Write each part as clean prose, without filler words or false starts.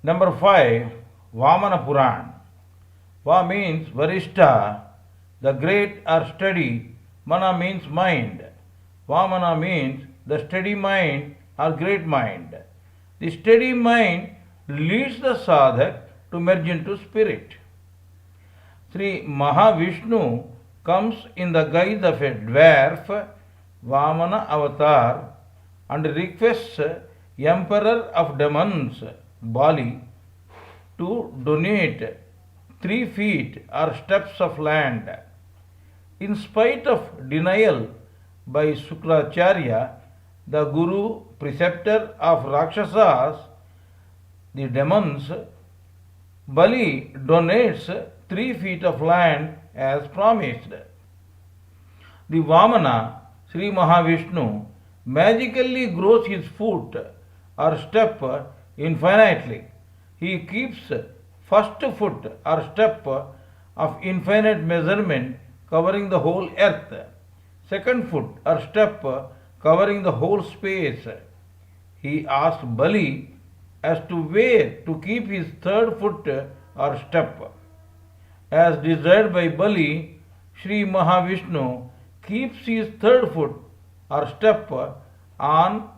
Number 5, Vamana Puran. Va means Varishta, the great or steady. Mana means mind. Vamana means the steady mind or great mind. The steady mind leads the sadhak to merge into spirit. Sri Mahavishnu comes in the guise of a dwarf, Vamana avatar, and requests Emperor of Demons, Bali, to donate 3 feet or steps of land. In spite of denial by Sukracharya, the Guru, preceptor of Rakshasas, the demons, Bali donates 3 feet of land as promised. The Vamana, Sri Mahavishnu, magically grows his foot or step infinitely. He keeps first foot or step of infinite measurement covering the whole earth, second foot or step covering the whole space. He asks Bali as to where to keep his third foot or step. As desired by Bali, Sri Mahavishnu keeps his third foot or step on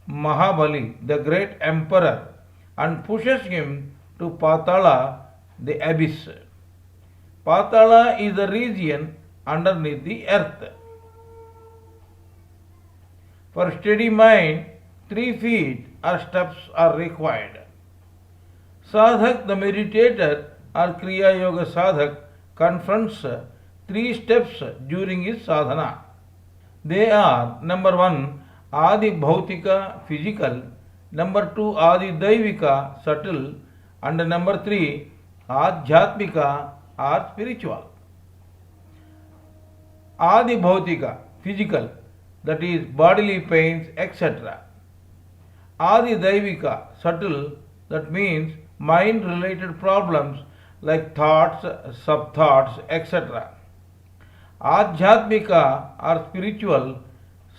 Mahabali, the great emperor, and pushes him to Patala, the abyss. Patala is the region underneath the earth. For steady mind, 3 feet or steps are required. Sadhak, the meditator or Kriya Yoga sadhak, confronts 3 steps during his sadhana. They are: number 1, Adi Bhautika, physical; number 2, Adi Daivika, subtle; and number 3, Adhyatmika or spiritual. Adi Bhautika, physical, that is bodily pains, etc. Adi Daivika, subtle, that means mind related problems like thoughts, sub thoughts, etc. Adhyatmika or spiritual,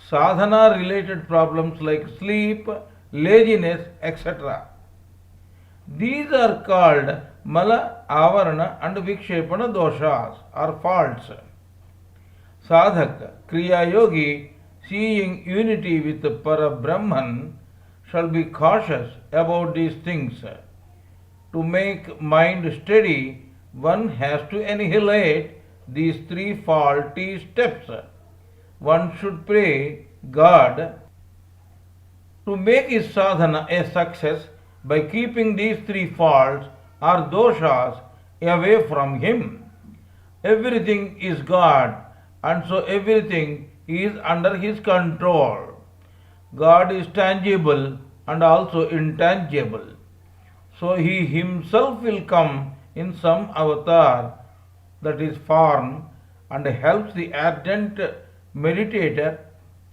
sadhana related problems like sleep, laziness, etc. These are called Mala, Avarana and Vikshepana doshas or faults. Sadhak, Kriya Yogi, seeing unity with Parabrahman, shall be cautious about these things. To make mind steady, one has to annihilate these 3 faulty steps. One should pray God to make his sadhana a success by keeping these 3 faults or doshas away from him. Everything is God, and so everything is under his control. God is tangible and also intangible. So he himself will come in some avatar, that is form, and helps the ardent meditator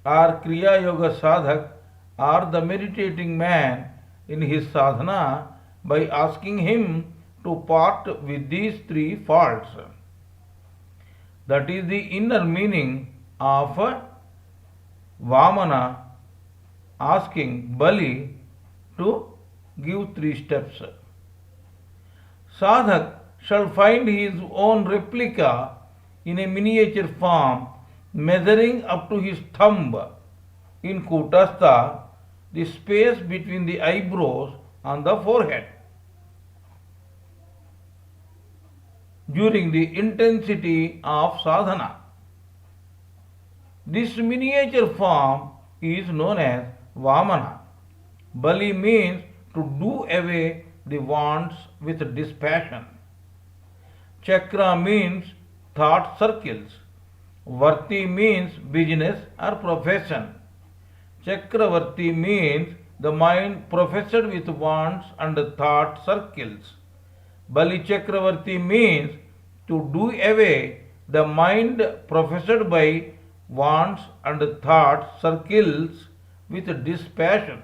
or Kriya Yoga sadhak or the meditating man in his sadhana by asking him to part with these 3 faults. That is the inner meaning of Vamana asking Bali to give 3 steps. Sadhak shall find his own replica in a miniature form measuring up to his thumb in Kutastha, the space between the eyebrows on the forehead. During the intensity of sadhana, this miniature form is known as Vamana. Bali means to do away the wants with dispassion. Chakra means thought circles. Varti means business or profession. Chakravarti means the mind professed with wants and thought circles. Bali Chakravarti means to do away the mind professed by wants and thought circles with dispassion.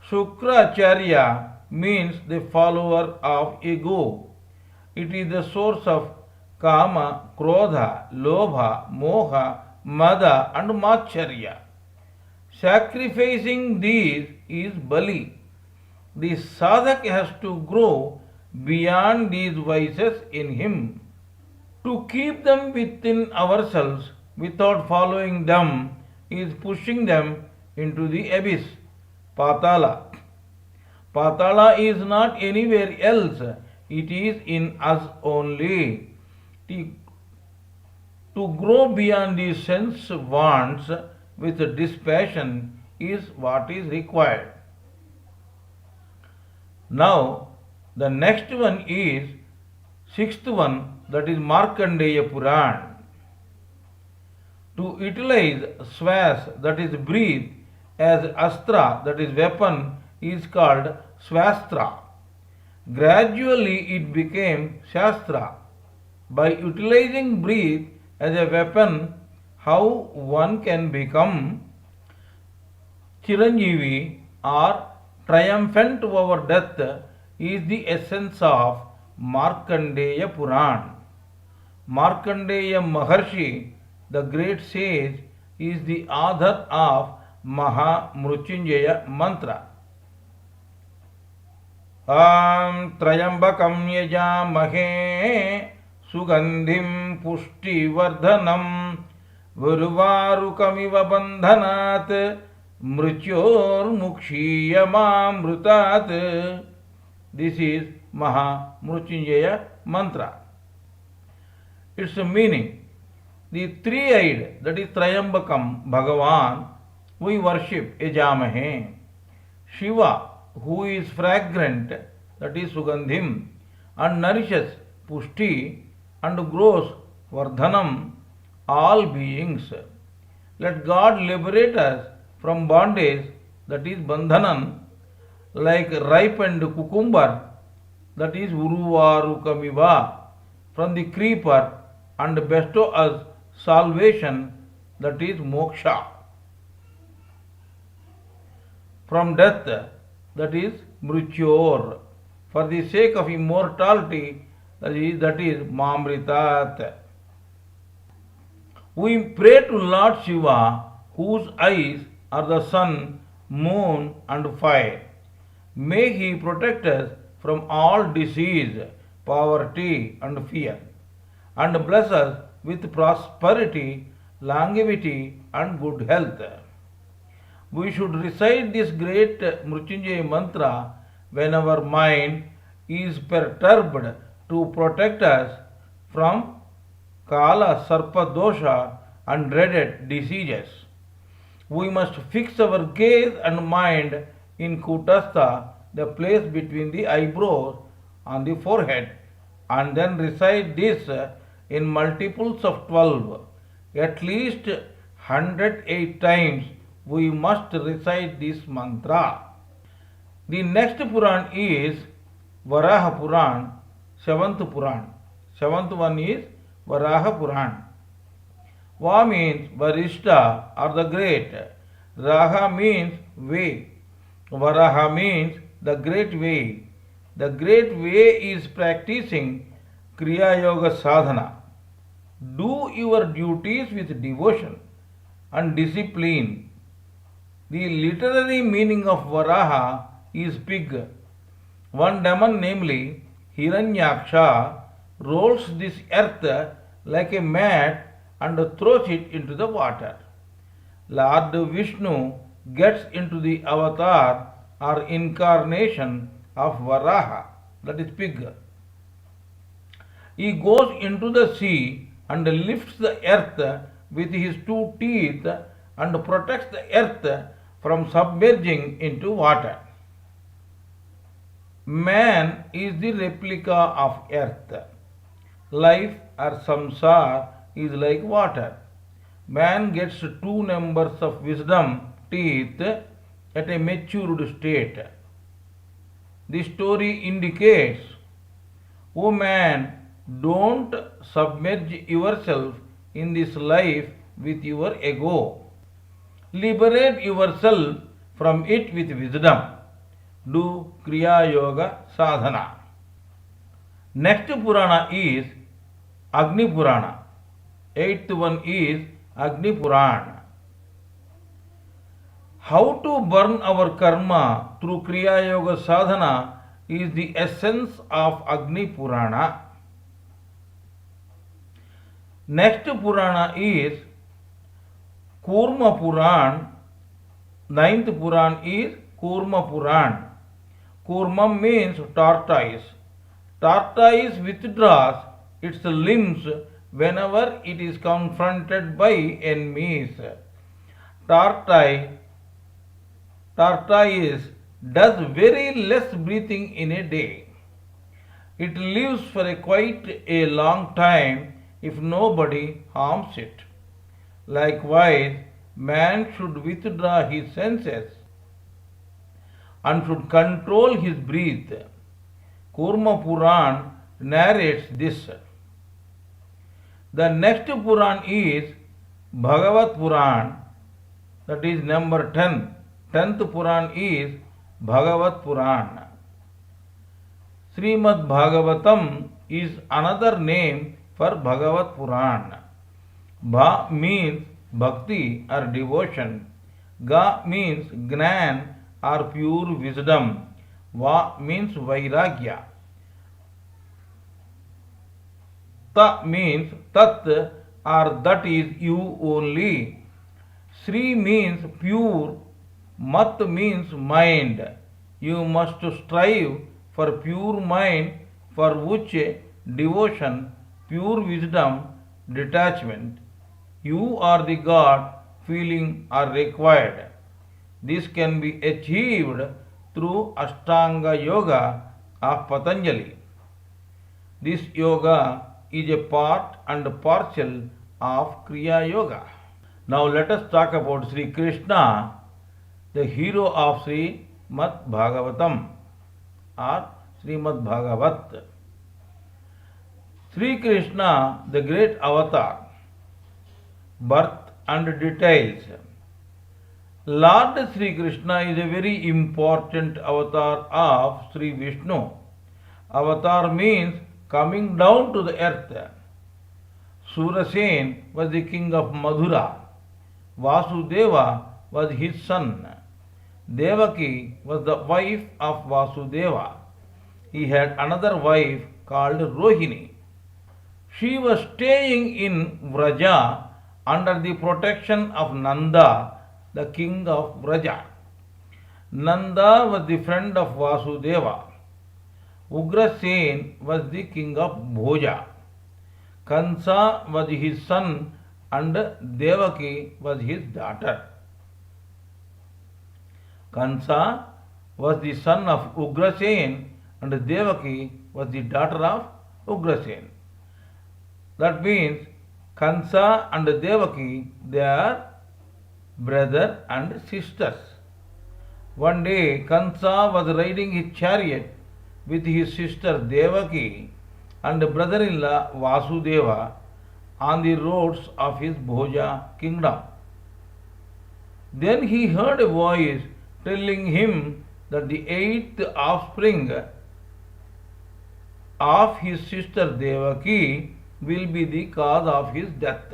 Shukracharya means the follower of ego. It is the source of kama, krodha, lobha, moha, mada and macharya. Sacrificing these is Bali. The sadhak has to grow beyond these vices in him. To keep them within ourselves without following them is pushing them into the abyss, Patala. Patala is not anywhere else, it is in us only. To grow beyond these sense wants with dispassion is what is required. Now, the next one is sixth one, that is Markandeya Puran. To utilize swas, that is breathe, as astra, that is weapon, is called swastra. Gradually it became shastra. By utilizing breath as a weapon, how one can become Chiranjeevi or triumphant over death is the essence of Markandeya Puran. Markandeya Maharshi, the great sage, is the author of Maha Mrutyunjaya mantra. Trayambakam yajamahe sugandhim pushtivardhanam Varuvarukamiva bandhanat mrityor mukshiyamamrutat. This is Maha Mrutyunjaya mantra. Its meaning: the three-eyed, that is Trayambakam, Bhagavan, we worship Yajamahe. Shiva, who is fragrant, that is Sugandhim, and nourishes Pushti and grows Vardhanam, all beings. Let God liberate us from bondage, that is Bandhanan, like ripened cucumber, that is Uruvarukamiva, from the creeper, and bestow us salvation, that is moksha. From death, that is mrityor, for the sake of immortality, that is mamritat. We pray to Lord Shiva, whose eyes are the sun, moon, and fire. May he protect us from all disease, poverty, and fear, and bless us with prosperity, longevity, and good health. We should recite this great Mrutyunjaya mantra when our mind is perturbed to protect us from Kala, Sarpa, Dosha, and dreaded diseases. We must fix our gaze and mind in Kutastha, the place between the eyebrows on the forehead, and then recite this in multiples of 12. At least 108 times we must recite this mantra. The next Puran is Varaha Puran, seventh Puran. Seventh one is Varaha Puran. Va means Varishta or the great. Raha means way. Varaha means the great way. The great way is practicing Kriya Yoga Sadhana. Do your duties with devotion and discipline. The literary meaning of Varaha is pig. One demon, namely Hiranyaksha, rolls this earth like a mat and throws it into the water. Lord Vishnu gets into the avatar or incarnation of Varaha, that is pig. He goes into the sea and lifts the earth with his two teeth and protects the earth from submerging into water. Man is the replica of earth. Life or samsara is like water. Man gets two numbers of wisdom teeth at a matured state. The story indicates, O man, don't submerge yourself in this life with your ego. Liberate yourself from it with wisdom. Do Kriya Yoga Sadhana. Next Purana is Agni Purana. Eighth one is Agni Purana. How to burn our karma through Kriya Yoga sadhana is the essence of Agni Purana. Next Purana is Kurma Puran. Ninth Puran is Kurma Puran. Kurmam means tortoise. Tortoise withdraws its limbs whenever it is confronted by enemies. Tortoise does very less breathing in a day. It lives for quite a long time if nobody harms it. Likewise, man should withdraw his senses and should control his breath. Kurma Puran narrates this. The next Puran is Bhagavat Puran, that is number 10. 10th Puran is Bhagavat Puran. Srimad Bhagavatam is another name for Bhagavat Puran. Bha means bhakti or devotion. Ga means gnan or pure wisdom. Va means vairagya. Ta means tat or that is you only. Sri means pure. Mat means mind. You must strive for pure mind, for which devotion, pure wisdom, detachment. You are the God feeling are required. This can be achieved through Ashtanga Yoga of Patanjali. This yoga is a part and parcel of Kriya Yoga. Now let us talk about Sri Krishna, the hero of Srimad Bhagavatam or Srimad Bhagavat. Sri Krishna, the great avatar, birth and details. Lord Sri Krishna is a very important avatar of Sri Vishnu. Avatar means coming down to the earth. Surasen was the king of Madhura. Vasudeva was his son. Devaki was the wife of Vasudeva. He had another wife called Rohini. She was staying in Vraja under the protection of Nanda, the king of Vraja. Nanda was the friend of Vasudeva. Ugrasen was the king of Bhoja. Kansa was his son and Devaki was his daughter. Kansa was the son of Ugrasen and Devaki was the daughter of Ugrasen. That means Kansa and Devaki, they are brother and sisters. One day Kansa was riding his chariot with his sister Devaki and brother-in-law Vasudeva on the roads of his Bhoja kingdom. Then he heard a voice telling him that the eighth offspring of his sister Devaki will be the cause of his death.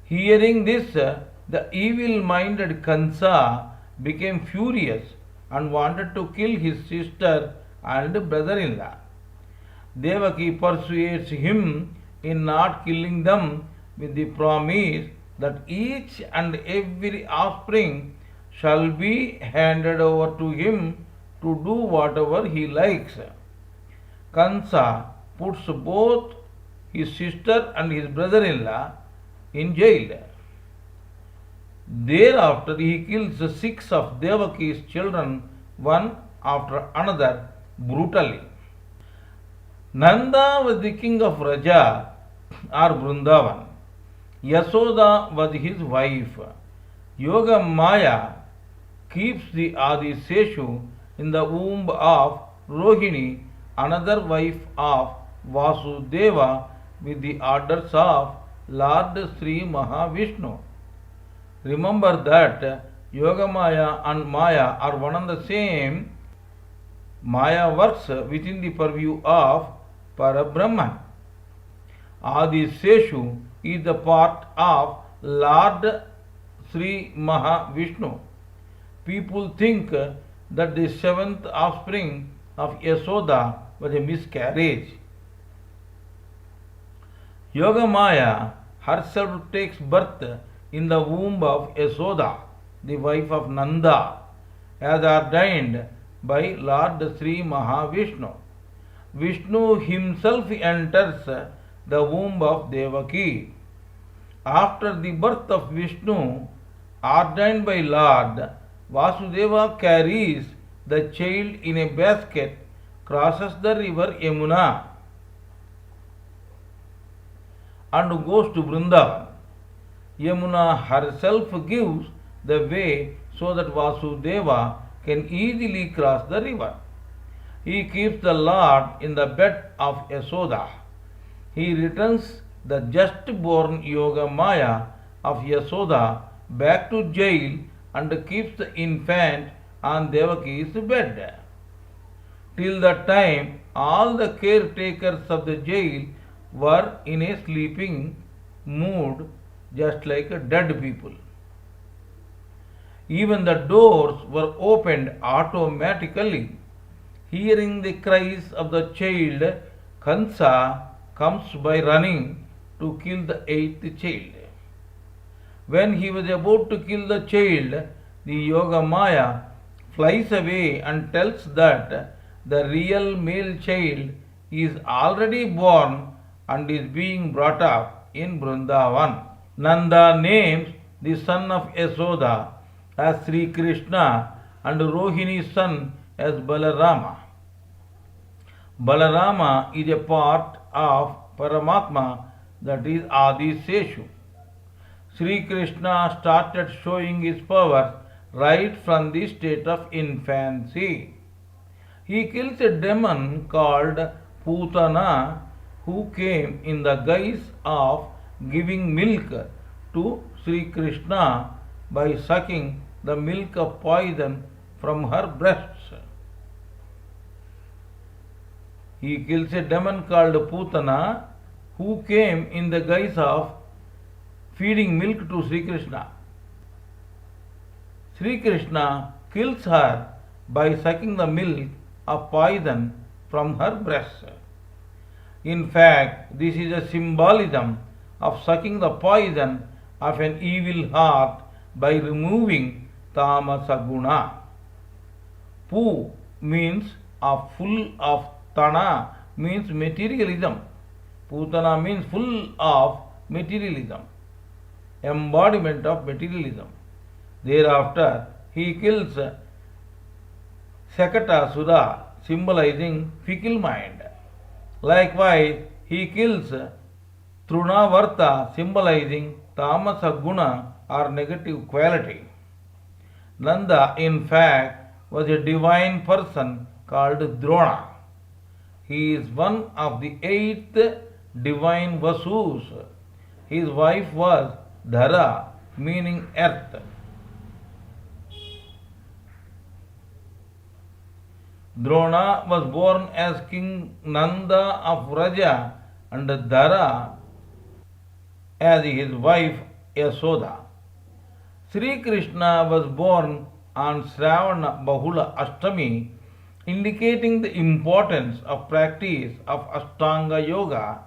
Hearing this, the evil-minded Kansa became furious and wanted to kill his sister and brother-in-law. Devaki persuades him in not killing them with the promise that each and every offspring shall be handed over to him to do whatever he likes. Kansa puts both his sister and his brother-in-law in jail. Thereafter he kills 6 of Devaki's children, one after another, brutally. Nanda was the king of Vraja or Vrindavan. Yasoda was his wife. Yoga Maya keeps the Adi Seshu in the womb of Rohini, another wife of Vasudeva, with the orders of Lord Sri Mahavishnu. Remember that Yoga Maya and Maya are one and the same. Maya works within the purview of Parabrahman. Adi Seshu is the part of Lord Sri Mahavishnu. People think that the seventh offspring of Yasoda was a miscarriage. Yogamaya herself takes birth in the womb of Yasoda, the wife of Nanda, as ordained by Lord Sri Mahavishnu. Vishnu himself enters the womb of Devaki. After the birth of Vishnu, ordained by Lord, Vasudeva carries the child in a basket, crosses the river Yamuna, and goes to Vrindavan. Yamuna herself gives the way so that Vasudeva can easily cross the river. He keeps the Lord in the bed of Yasoda. He returns the just born Yogamaya of Yasoda back to jail and keeps the infant on Devaki's bed. Till that time, all the caretakers of the jail were in a sleeping mood, just like dead people. Even the doors were opened automatically. Hearing the cries of the child, Kansa comes by running to kill the eighth child. When he was about to kill the child, the Yogamaya flies away and tells that the real male child is already born and is being brought up in Vrindavan. Nanda names the son of Yasoda as Sri Krishna and Rohini's son as Balarama. Balarama is a part of Paramatma, that is Adi Seshu. Sri Krishna started showing his powers right from the state of infancy. He kills a demon called Putana who came in the guise of giving milk to Sri Krishna by sucking the milk of poison from her breasts. He kills a demon called Putana who came in the guise of feeding milk to Sri Krishna. Sri Krishna kills her by sucking the milk of poison from her breasts. In fact, this is a symbolism of sucking the poison of an evil heart by removing tamasa guna. Pu means of full of, Tana means materialism. Putana means full of materialism, embodiment of materialism. Thereafter, he kills Sakatasura, symbolizing fickle mind. Likewise, he kills Trunavarta, symbolizing tamasa guna or negative quality. Nanda, in fact, was a divine person called Drona. He is one of the 8 divine Vasus. His wife was Dhara, meaning earth. Drona was born as King Nanda of Vraja and Dhara as his wife Yasoda. Sri Krishna was born on Shravana Bahula Ashtami, indicating the importance of practice of Ashtanga Yoga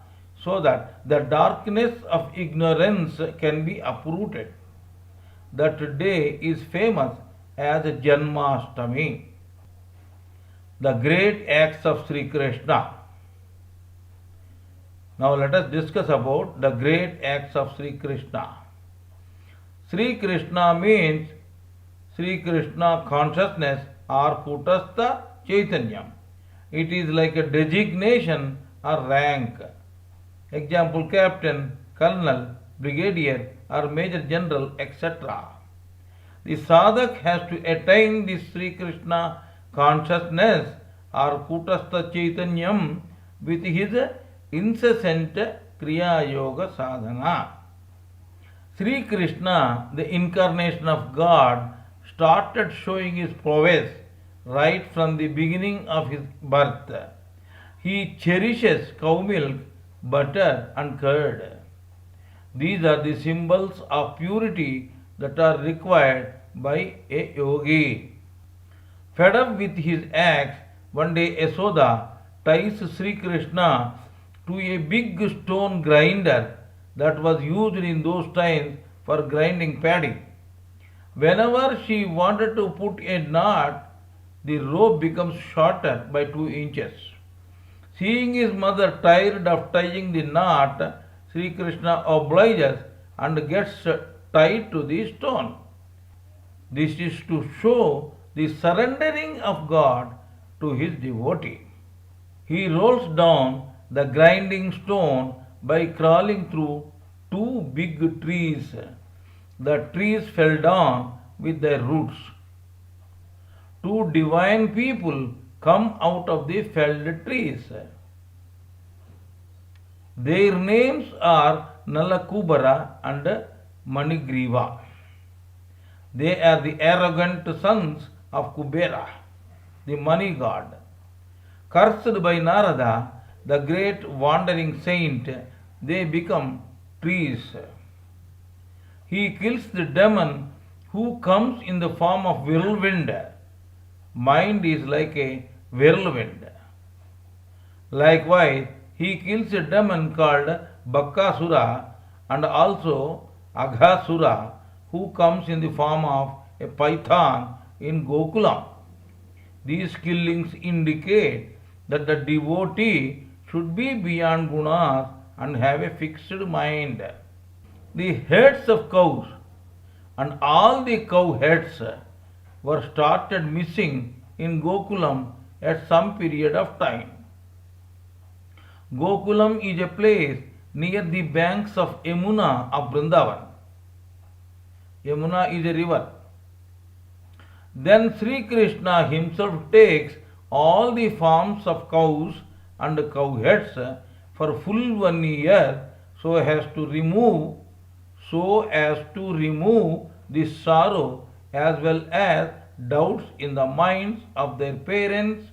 so that the darkness of ignorance can be uprooted. That day is famous as Janmashtami. The great acts of Sri Krishna. Now let us discuss about the great acts of Sri Krishna. Sri Krishna means Sri Krishna consciousness or Kutastha Chaitanyam. It is like a designation or rank. Example, captain, colonel, brigadier or major general, etc. The sadhak has to attain this Sri Krishna consciousness or Kutastha Chaitanyam with his incessant Kriya Yoga sadhana. Sri Krishna, the incarnation of God, started showing his prowess right from the beginning of his birth. He cherishes cow milk, butter and curd. These are the symbols of purity that are required by a yogi. Fed up with his acts, one day Yasoda ties Sri Krishna to a big stone grinder that was used in those times for grinding paddy. Whenever she wanted to put a knot, the rope becomes shorter by 2 inches. Seeing his mother tired of tying the knot, Sri Krishna obliges and gets tied to the stone. This is to show the surrendering of God to his devotee. He rolls down the grinding stone by crawling through two big trees. The trees fell down with their roots. Two divine people come out of the felled trees. Their names are Nalakubara and Manigriva. They are the arrogant sons of Kubera, the money god. Cursed by Narada, the great wandering saint, they become trees. He kills the demon who comes in the form of whirlwind. Mind is like a whirlwind. Likewise, he kills a demon called Bakasura and also Aghasura, who comes in the form of a python in Gokulam. These killings indicate that the devotee should be beyond gunas and have a fixed mind. The heads of cows and all the cow heads were started missing in Gokulam at some period of time. Gokulam is a place near the banks of Yamuna of Vrindavan. Yamuna is a river. Then Sri Krishna himself takes all the forms of cows and cow heads for full 1 year so as to remove the sorrow as well as doubts in the minds of their parents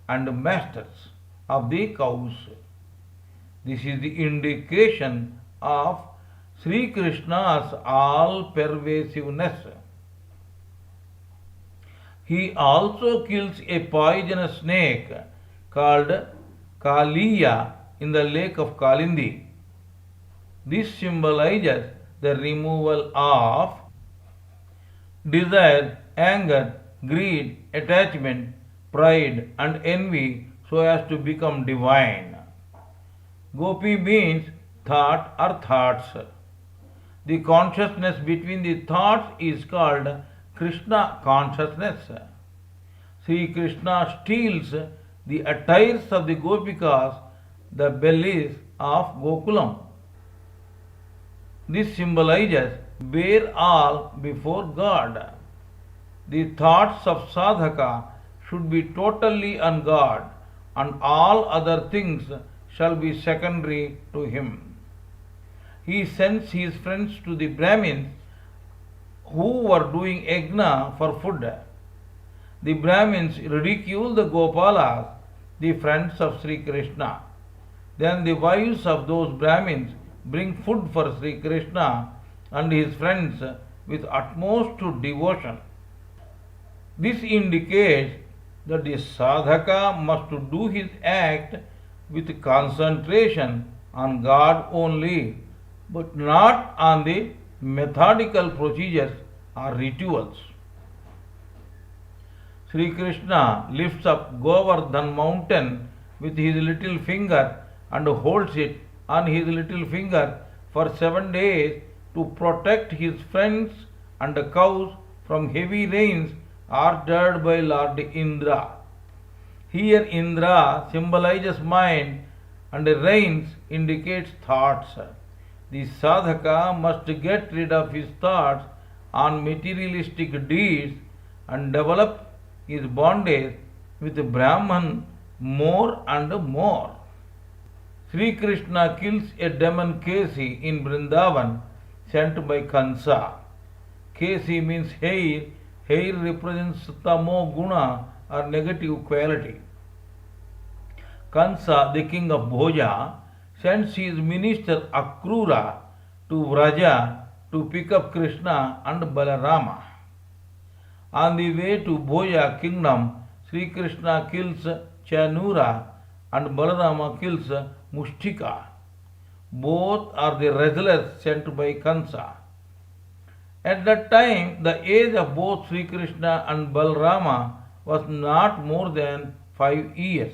and masters of the cows. This is the indication of Sri Krishna's all-pervasiveness. He also kills a poisonous snake called Kaliya in the lake of Kalindi. This symbolizes the removal of desire, anger, greed, attachment, pride, and envy so as to become divine. Gopi means thought or thoughts. The consciousness between the thoughts is called Krishna consciousness. Sri Krishna steals the attires of the Gopikas, the bellies of Gokulam. This symbolizes bear all before God. The thoughts of sadhaka should be totally on God, and all other things shall be secondary to him. He sends his friends to the Brahmins who were doing yajna for food. The Brahmins ridicule the Gopalas, the friends of Sri Krishna. Then the wives of those Brahmins bring food for Sri Krishna and his friends with utmost devotion. This indicates that the sadhaka must do his act with concentration on God only, but not on the methodical procedures or rituals. Sri Krishna lifts up Govardhan mountain with his little finger and holds it on his little finger for 7 days to protect his friends and the cows from heavy rains ordered by Lord Indra. Here Indra symbolizes mind and rains indicates thoughts. The sadhaka must get rid of his thoughts on materialistic deeds and develop his bondage with Brahman more and more. Sri Krishna kills a demon Kesi in Vrindavan sent by Kansa. Kesi means hair. Hair represents tamo guna or negative quality. Kansa, the king of Bhoja, sends his minister Akrura to Vraja to pick up Krishna and Balarama. On the way to Boya kingdom, Sri Krishna kills Chanura and Balarama kills Mushtika. Both are the wrestlers sent by Kansa. At that time, the age of both Sri Krishna and Balarama was not more than 5 years.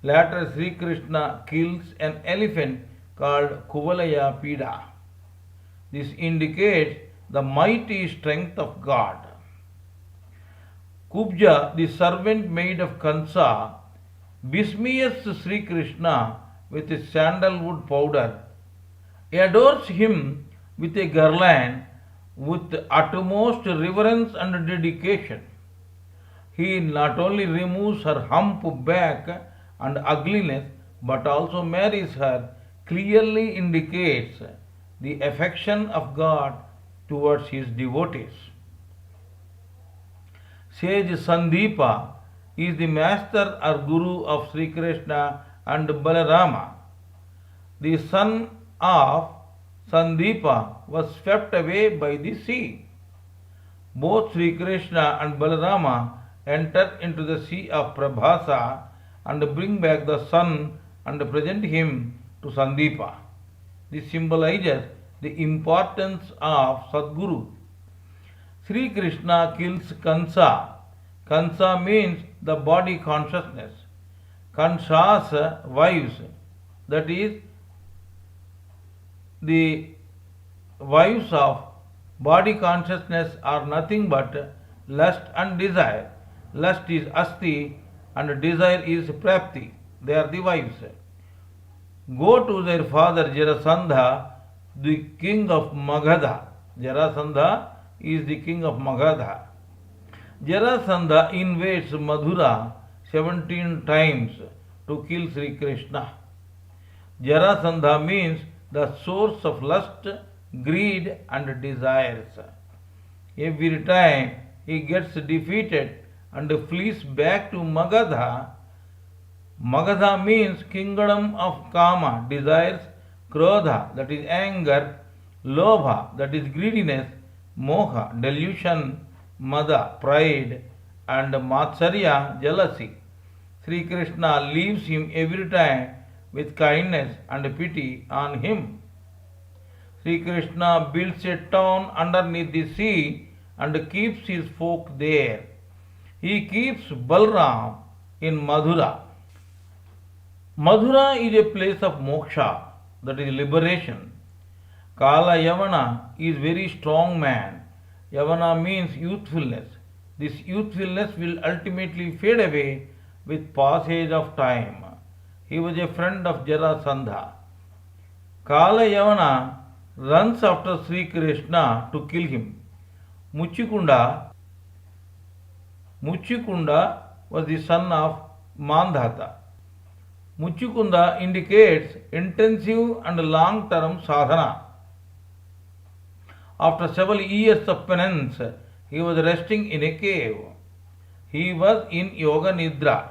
Later, Sri Krishna kills an elephant called Kuvalaya Pida. This indicates the mighty strength of God. Kubja, the servant maid of Kansa, besmears Sri Krishna with a sandalwood powder, adores him with a garland with utmost reverence and dedication. He not only removes her hump back and ugliness but also marries her, clearly indicates the affection of God towards his devotees. Sage Sandeepa is the master or guru of Sri Krishna and Balarama. The son of Sandeepa was swept away by the sea. Both Sri Krishna and Balarama enter into the sea of Prabhasa and bring back the son and present him to Sandeepa. This symbolizes the importance of Sadguru. Sri Krishna kills Kansa. Kansa means the body consciousness. Kansa's wives, that is, the wives of body consciousness, are nothing but lust and desire. Lust is asti and desire is prapti. They are the wives. Go to their father Jarasandha, the king of Magadha. Jarasandha is the king of Magadha. Jarasandha invades Madhura 17 times to kill Sri Krishna. Jarasandha means the source of lust, greed and desires. Every time he gets defeated and flees back to Magadha. Magadha means kingdom of Kama, desires, Krodha, that is anger, Lobha, that is greediness, Moha, delusion, Mada, pride, and Matsarya, jealousy. Sri Krishna leaves him every time with kindness and pity on him. Sri Krishna builds a town underneath the sea and keeps his folk there. He keeps Balram in Madhura. Madhura is a place of moksha, that is liberation. Kala Yavana is very strong man. Yavana means youthfulness. This youthfulness will ultimately fade away with passage of time. He was a friend of Jarasandha. Kala Yavana runs after Sri Krishna to kill him. Muchikunda was the son of Mandhata. Muchikunda indicates intensive and long-term sadhana. After several years of penance, he was resting in a cave. He was in Yoga Nidra,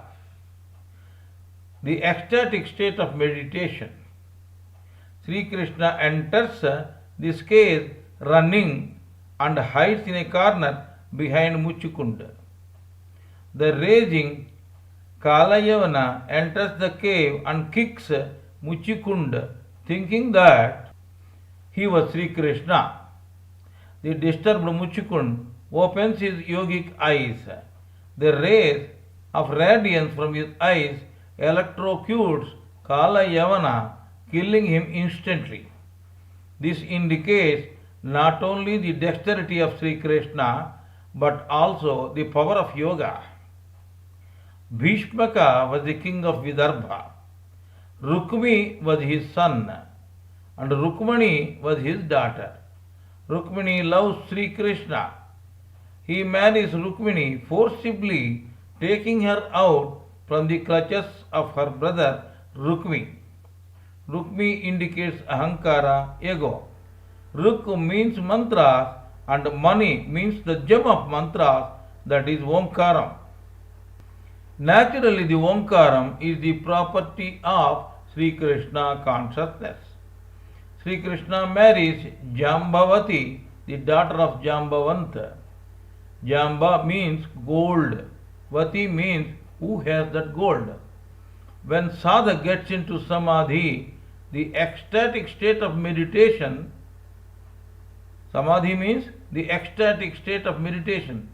the ecstatic state of meditation. Sri Krishna enters this cave running and hides in a corner behind Muchikunda. The raging Kalayavana enters the cave and kicks Muchikunda, thinking that he was Sri Krishna. The disturbed Muchikund opens his yogic eyes. The rays of radiance from his eyes electrocutes Kalayavana, killing him instantly. This indicates not only the dexterity of Sri Krishna but also the power of yoga. Bhishmaka was the king of Vidarbha. Rukmi was his son and Rukmani was his daughter. Rukmini loves Sri Krishna. He marries Rukmini, forcibly taking her out from the clutches of her brother Rukmi. Rukmi indicates ahankara, ego. Ruk means mantras and Mani means the gem of mantras, that is Omkaram. Naturally, the Omkaram is the property of Sri Krishna consciousness. Sri Krishna marries Jambavati, the daughter of Jambavanta. Jamba means gold. Vati means who has that gold. When sadhak gets into samadhi, the ecstatic state of meditation, samadhi means the ecstatic state of meditation.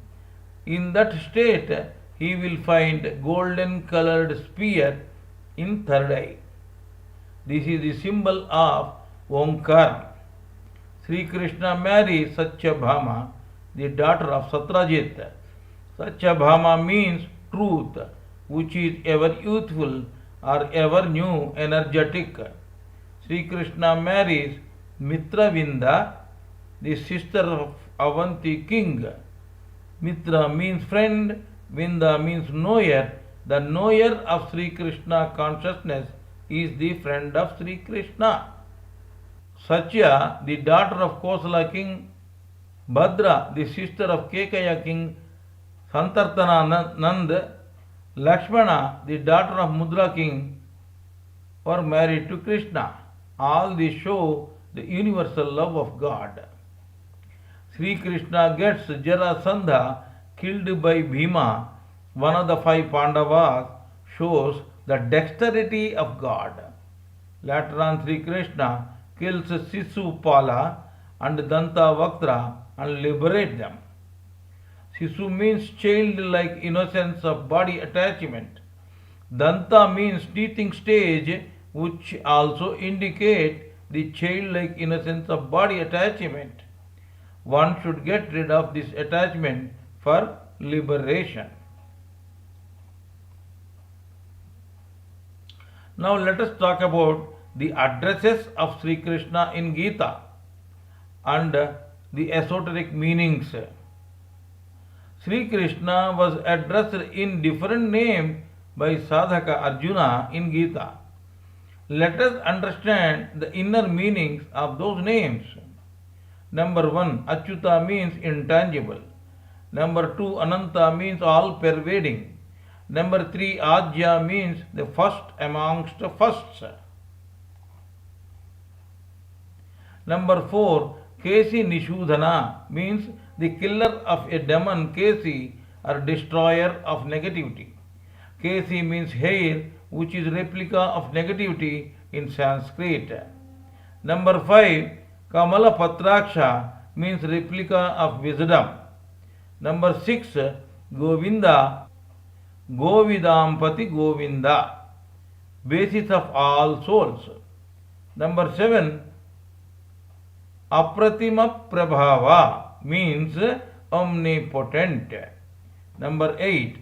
In that state, he will find golden colored sphere in third eye. This is the symbol of Omkar. Sri Krishna marries Satyabhama, the daughter of Satrajit. Satyabhama means truth, which is ever youthful or ever new, energetic. Sri Krishna marries Mitravinda, the sister of Avanti king. Mitra means friend, Vinda means knower. The knower of Sri Krishna consciousness is the friend of Sri Krishna. Satya, the daughter of Kosala king, Bhadra, the sister of Kekaya king, Santartana Nand, Lakshmana, the daughter of Mudra king, were married to Krishna. All these show the universal love of God. Sri Krishna gets Jarasandha killed by Bhima, one of the five Pandavas, shows the dexterity of God. Later on, Sri Krishna kills Sisupala and Dantavaktra and liberates them. Sisu means childlike innocence of body attachment. Danta means teething stage, which also indicate the childlike innocence of body attachment. One should get rid of this attachment for liberation. Now let us talk about the addresses of Sri Krishna in Gita and the esoteric meanings. Sri Krishna was addressed in different names by Sadhaka Arjuna in Gita. Let us understand the inner meanings of those names. Number 1, Achyuta means intangible. Number 2, Ananta means all pervading. Number 3, Ajya means the first amongst the firsts. Number 4, Kesi Nishudhana means the killer of a demon, Kesi, or destroyer of negativity. Kesi means hair, which is replica of negativity in Sanskrit. Number 5, Kamala Patraksha means replica of wisdom. Number 6, Govinda, Govidampati Govinda, basis of all souls. Number 7, Apratima Prabhava means omnipotent. Number 8,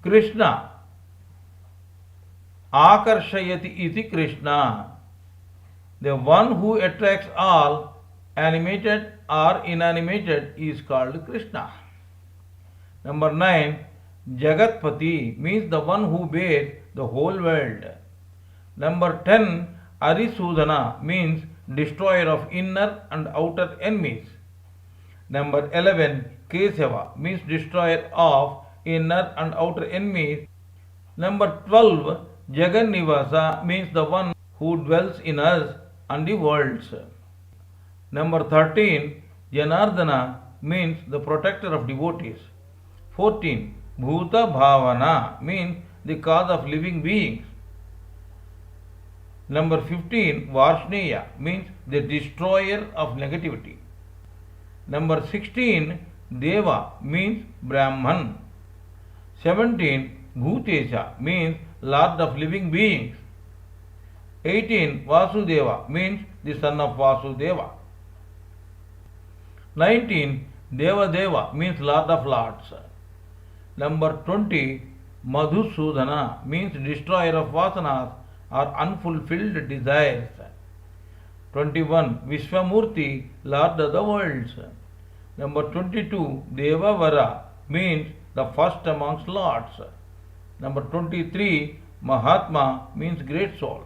Krishna, Akarshayati iti Krishna, the one who attracts all, animated or inanimated, is called Krishna. Number 9, Jagatpati means the one who bears the whole world. Number 10, Arisudhana means destroyer of inner and outer enemies. Number 11, Kesava means destroyer of inner and outer enemies. Number 12, Jagannivasa means the one who dwells in us and the worlds. Number 13, Janardana means the protector of devotees. 14, Bhuta Bhavana means the cause of living beings. Number 15, Varshneya means the destroyer of negativity. Number 16, Deva means Brahman. 17, Bhutesha means Lord of living beings. 18, Vasudeva means the son of Vasudeva. 19, Devadeva means Lord of Lords. Number 20, Madhusudana means destroyer of vasanas or unfulfilled desires. 21, Vishwamurti, Lord of the worlds. Number 22, Devavara means the first amongst lords. Number 23, Mahatma means great soul.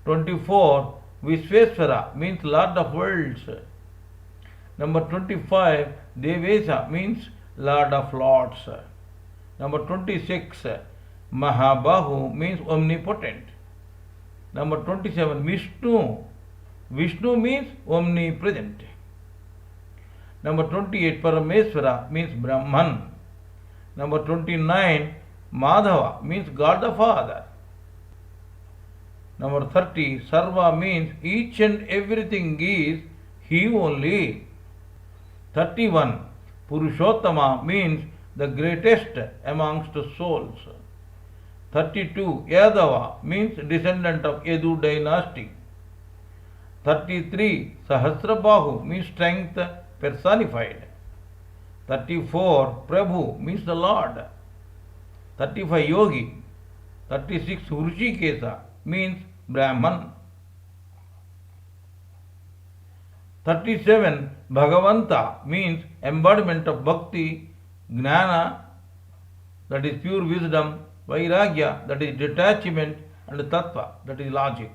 24, Vishweswara means Lord of worlds. Number 25, Devesa means Lord of lords. Number 26, Mahabahu means omnipotent. Number 27, Vishnu. Vishnu means omnipresent. Number 28, Parameswara means Brahman. Number 29, Madhava means God the Father. Number 30, Sarva means each and everything is He only. 31, Purushottama means the greatest amongst souls. 32, Yadava means descendant of Yadu dynasty. 33, Sahasrabahu means strength personified. 34, Prabhu means the Lord. 35, Yogi. 36, Hrishikesa means Brahman. 37, Bhagavanta means embodiment of bhakti, gnana, that is pure wisdom, vairagya, that is detachment, and tattva, that is logic.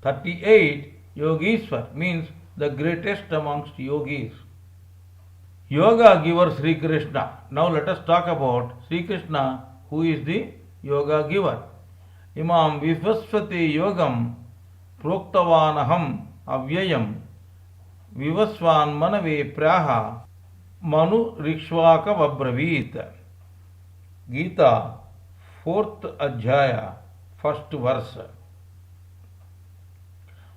38, Yogeshwar means the greatest amongst yogis. Yoga giver Sri Krishna. Now let us talk about Sri Krishna, who is the yoga giver. Imam Vivasvate Yogam Proktavanaham Avyayam Vivasvan Manave Praha Manu Rikshvaka Vabravit. Gita, 4th Adhyaya, 1st verse.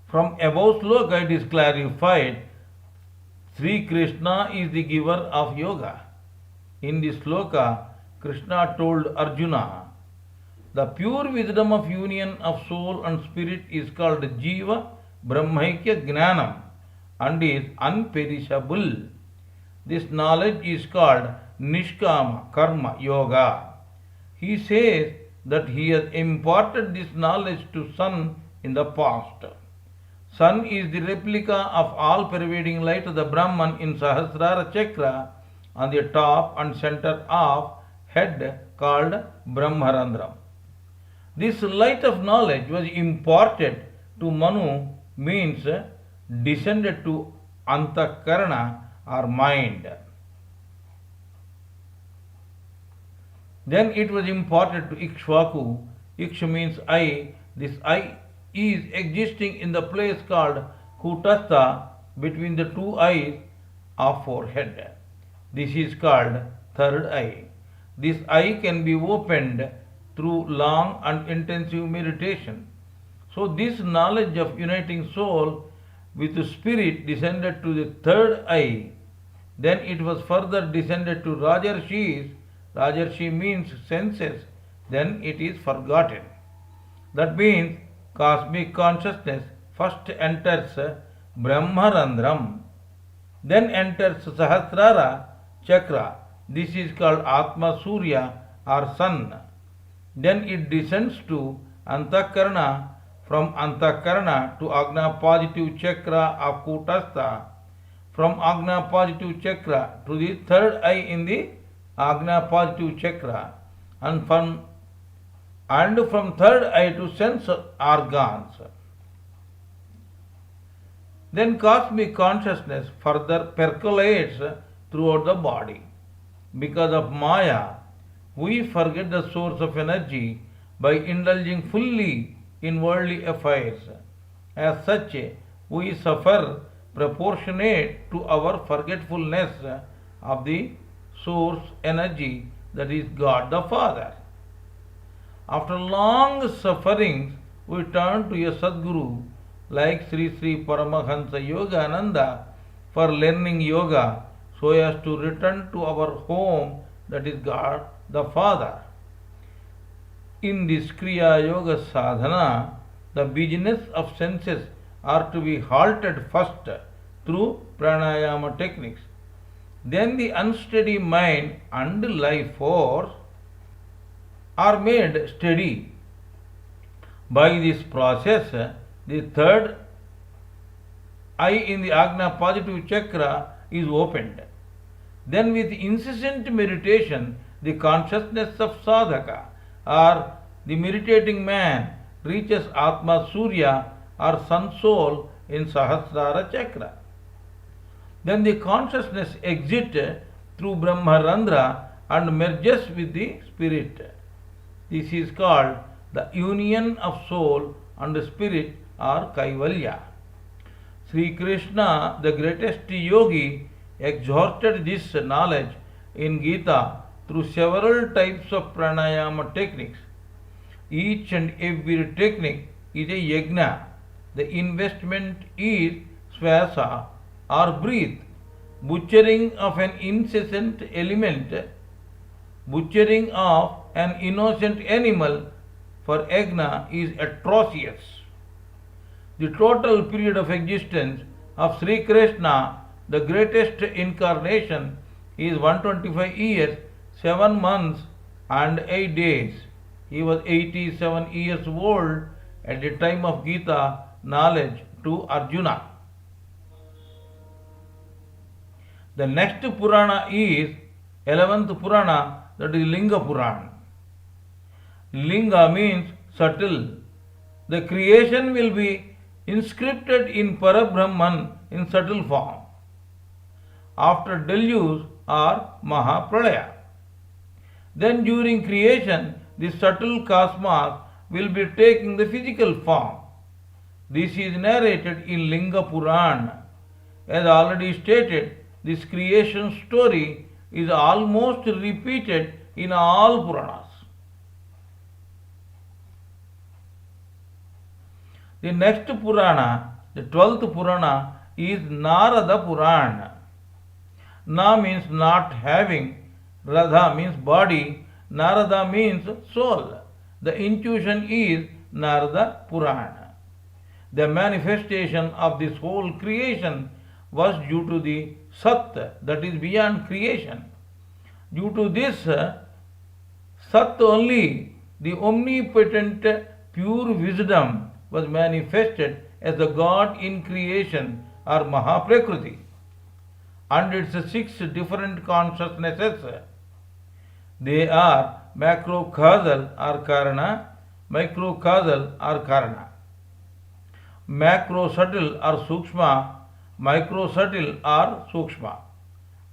From above sloka it is clarified, Sri Krishna is the giver of yoga. In this sloka, Krishna told Arjuna, the pure wisdom of union of soul and spirit is called Jiva Brahmaikya Gnanam and is unperishable. This knowledge is called Nishkama Karma Yoga. He says that he has imparted this knowledge to Sun in the past. Sun is the replica of all-pervading light of the Brahman in Sahasrara Chakra on the top and center of head called Brahmarandram. This light of knowledge was imparted to Manu, means descended to Antakarana or mind. Then it was imparted to Ikshvaku. Iksha means eye. This eye is existing in the place called Kutastha, between the two eyes of forehead. This is called third eye. This eye can be opened through long and intensive meditation. So this knowledge of uniting soul with spirit descended to the third eye. Then it was further descended to Rajarshis. Rajarshi means senses. Then it is forgotten. That means cosmic consciousness first enters Brahmarandram, then enters Sahasrara Chakra. This is called Atma Surya or Sun. Then it descends to Antakarana, from Antakarana to Agna positive chakra of Kutastha, from Agna positive chakra to the third eye in the Agna positive chakra, and from third eye to sense organs. Then cosmic consciousness further percolates throughout the body. Because of Maya, we forget the source of energy by indulging fully in worldly affairs. As such, we suffer proportionate to our forgetfulness of the source energy, that is God the Father. After long sufferings, we turn to a Sadguru like Sri Sri Paramahansa Yogananda for learning yoga so as to return to our home, that is God the Father. In this Kriya Yoga Sadhana, the business of senses are to be halted first through pranayama techniques. Then the unsteady mind and life force are made steady. By this process, the third eye in the Agna positive chakra is opened. Then with incessant meditation, the consciousness of sadhaka or the meditating man reaches Atma Surya or Sun Soul in Sahasrara Chakra. Then the consciousness exits through Brahmarandra and merges with the spirit. This is called the union of soul and spirit or Kaivalya. Sri Krishna, the greatest yogi, exhausted this knowledge in Gita through several types of pranayama techniques. Each and every technique is a yajna. The investment is swasa or breath. Butchering of an incessant element, butchering of an innocent animal for yajna is atrocious. The total period of existence of Sri Krishna, the greatest incarnation, is 125 years, 7 months and 8 days. He was 87 years old at the time of Gita knowledge to Arjuna. The next Purana is 11th Purana, that is Linga Purana. Linga means subtle. The creation will be inscripted in Parabrahman in subtle form. After deluge or Mahapralaya. Then during creation, the subtle cosmos will be taking the physical form. This is narrated in Linga Purana. As already stated, this creation story is almost repeated in all Puranas. The next Purana, the 12th Purana, is Narada Purana. Na means not having, Radha means body, Narada means soul. The intuition is Narada Purana. The manifestation of this whole creation was due to the Sat, that is beyond creation. Due to this Sat only, the omnipotent pure wisdom was manifested as the God in creation or Mahaprakriti. And its 6 different consciousnesses. They are macrocausal or Karana, microcausal or Karana, macro subtle or Sukshma, micro subtle or Sukshma,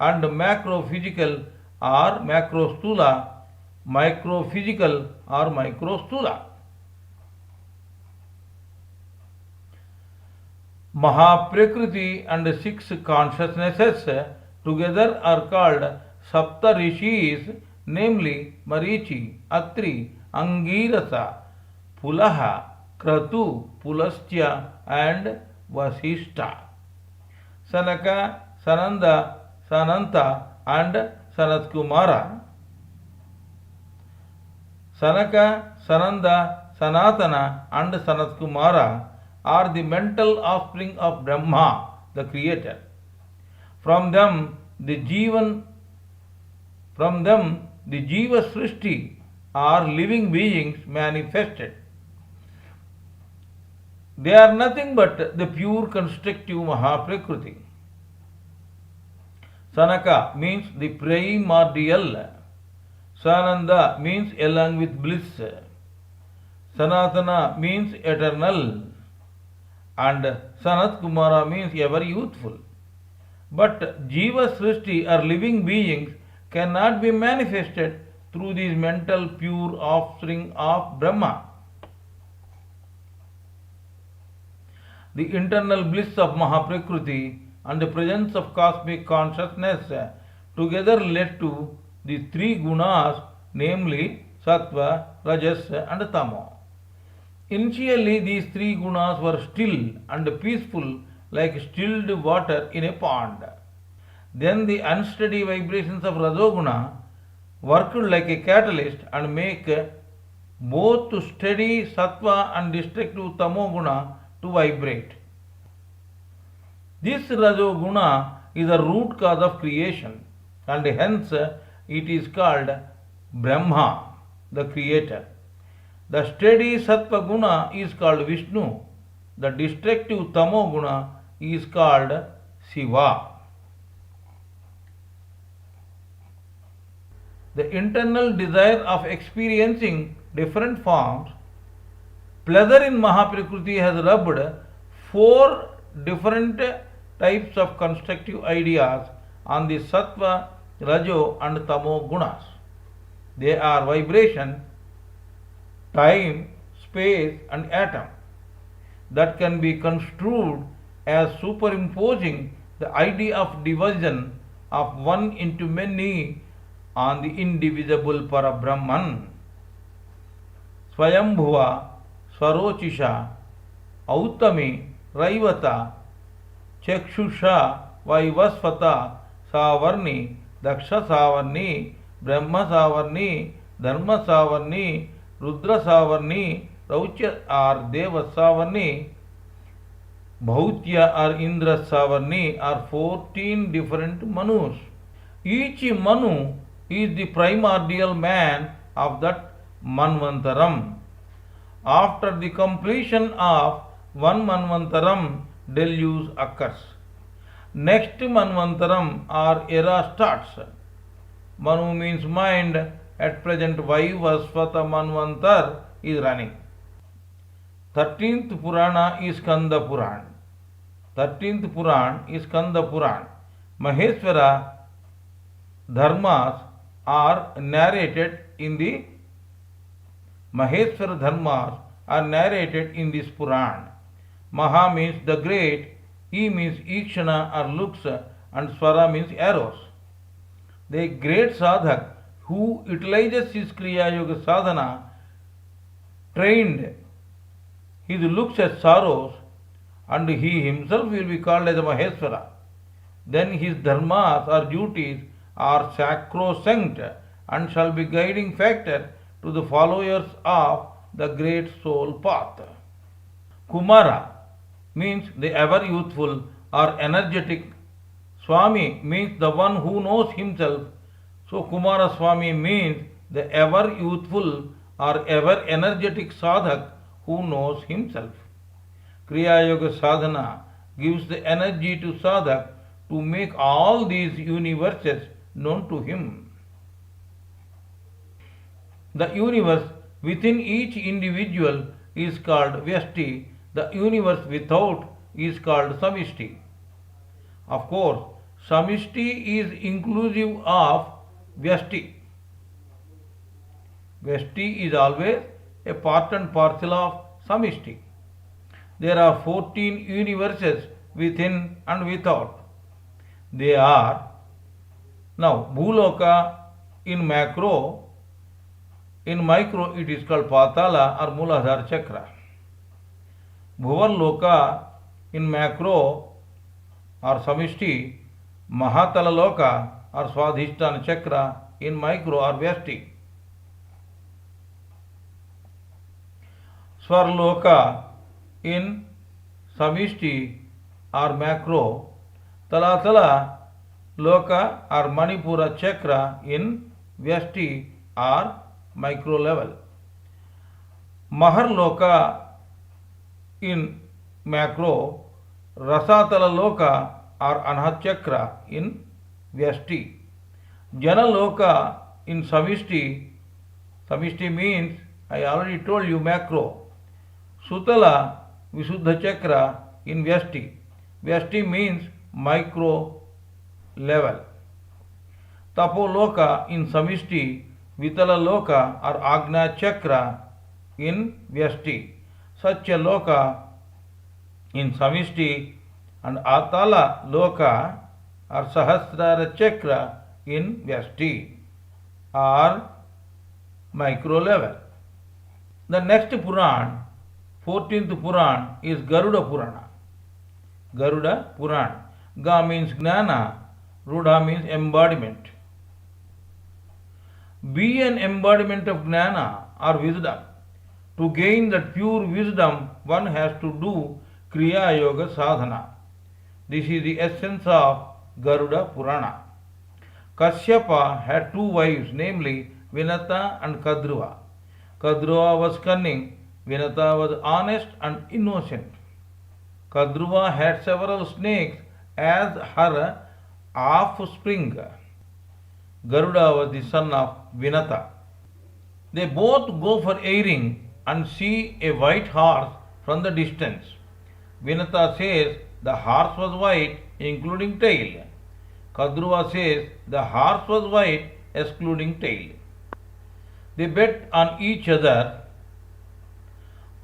and macro physical or macro stula, micro physical or micro stula. Mahaprakriti and 6 consciousnesses together are called Sapta Rishis, namely Marichi, Atri, Angirasa, Pulaha, Kratu, Pulasthya and Vasishta. Sanaka, Sananda, Sananta and Sanatkumara. Sanaka, Sananda, Sanatana and Sanatkumara are the mental offspring of Brahma, the creator. From them the Jiva Srishti are living beings manifested. They are nothing but the pure constructive Mahaprakriti. Sanaka means the primordial. Sananda means along with bliss. Sanatana means eternal. And Sanat Kumara means ever youthful. But Jiva Srishti or living beings cannot be manifested through these mental pure offspring of Brahma. The internal bliss of Mahaprakriti and the presence of cosmic consciousness together led to the 3 gunas, namely Sattva, Rajas and Tamo. Initially, these 3 gunas were still and peaceful like stilled water in a pond. Then the unsteady vibrations of Rajoguna worked like a catalyst and make both steady Sattva and destructive Tamoguna to vibrate. This Rajoguna is the root cause of creation and hence it is called Brahma, the creator. The steady Sattva Guna is called Vishnu. The destructive Tamo Guna is called Shiva. The internal desire of experiencing different forms, pleasure in Mahaprakriti has rubbed 4 different types of constructive ideas on the Sattva, Rajo and Tamo Gunas. They are vibration, time, space and atom that can be construed as superimposing the idea of division of one into many on the indivisible Parabrahman. Swayambhuva, Swarochisha, Autami, Raivata, Chakshusha, Vaivasvata, Savarni, Daksha Savarni, Brahma Savarni, Dharma Savarni, Rudra Savarni, Raucha or Deva Savarni, Bhautya or Indra Savarni are 14 different Manus. Each Manu is the primordial man of that Manvantaram. After the completion of one Manvantaram, deluge occurs. Next Manvantaram or era starts. Manu means mind. At present, Vaivasvata Manvantar is running. 13th Purana is Skanda Puran. 13th Puran is Skanda Puran. Maheshwara dharmas are narrated in the Maheshwara dharmas are narrated in this Puran. Maha means the great, E means Ikshana or looks, and Swara means arrows. The great sadhak who utilizes his Kriya Yoga sadhana trained his looks as sorrows, and he himself will be called as a Maheshwara. Then his dharmas or duties are sacrosanct and shall be guiding factor to the followers of the great soul path. Kumara means the ever youthful or energetic. Swami means the one who knows himself. So Kumara Swami means the ever youthful or ever energetic sadhak who knows himself. Kriya Yoga sadhana gives the energy to sadhak to make all these universes known to him. The universe within each individual is called Vyashti. The universe without is called Samishti. Of course, Samishti is inclusive of Vyashti. Vyashti is always a part and parcel of Samishti. There are 14 universes within and without. They are now Bhuloka in macro, in micro it is called Patala or Muladhara Chakra. Bhuvanloka in macro or Samishti, Mahatala Loka or Swadhisthana Chakra in micro or Vyashti. Swarloka in Samishti or macro, Talatala Loka or Manipura Chakra in Vyashti or micro level. Maharloka in macro, Rasatala Loka or Anhat Chakra in Vyashti. Janaloka in Samishti, Samishti means, I already told you, macro. Sutala Visuddha Chakra in Vyashti. Vyashti means micro level. Tapoloka in Samishti, Vitala Loka or Agna Chakra in Vyashti. Satya Loka in Samishti and Atala Loka or Sahasrara Chakra in Vyashti or micro level. The next Puran, 14th Puran, is Garuda Purana. Garuda Puran. Ga means Gnana, Rudha means embodiment. Be an embodiment of Gnana or wisdom. To gain that pure wisdom, one has to do Kriya Yoga sadhana. This is the essence of Garuda Purana. Kashyapa had two wives, namely Vinata and Kadruva. Kadruva was cunning, Vinata was honest and innocent. Kadruva had several snakes as her offspring. Garuda was the son of Vinata. They both go for airing and see a white horse from the distance. Vinata says the horse was white, including tail. Kadruva says the horse was white, excluding tail. They bet on each other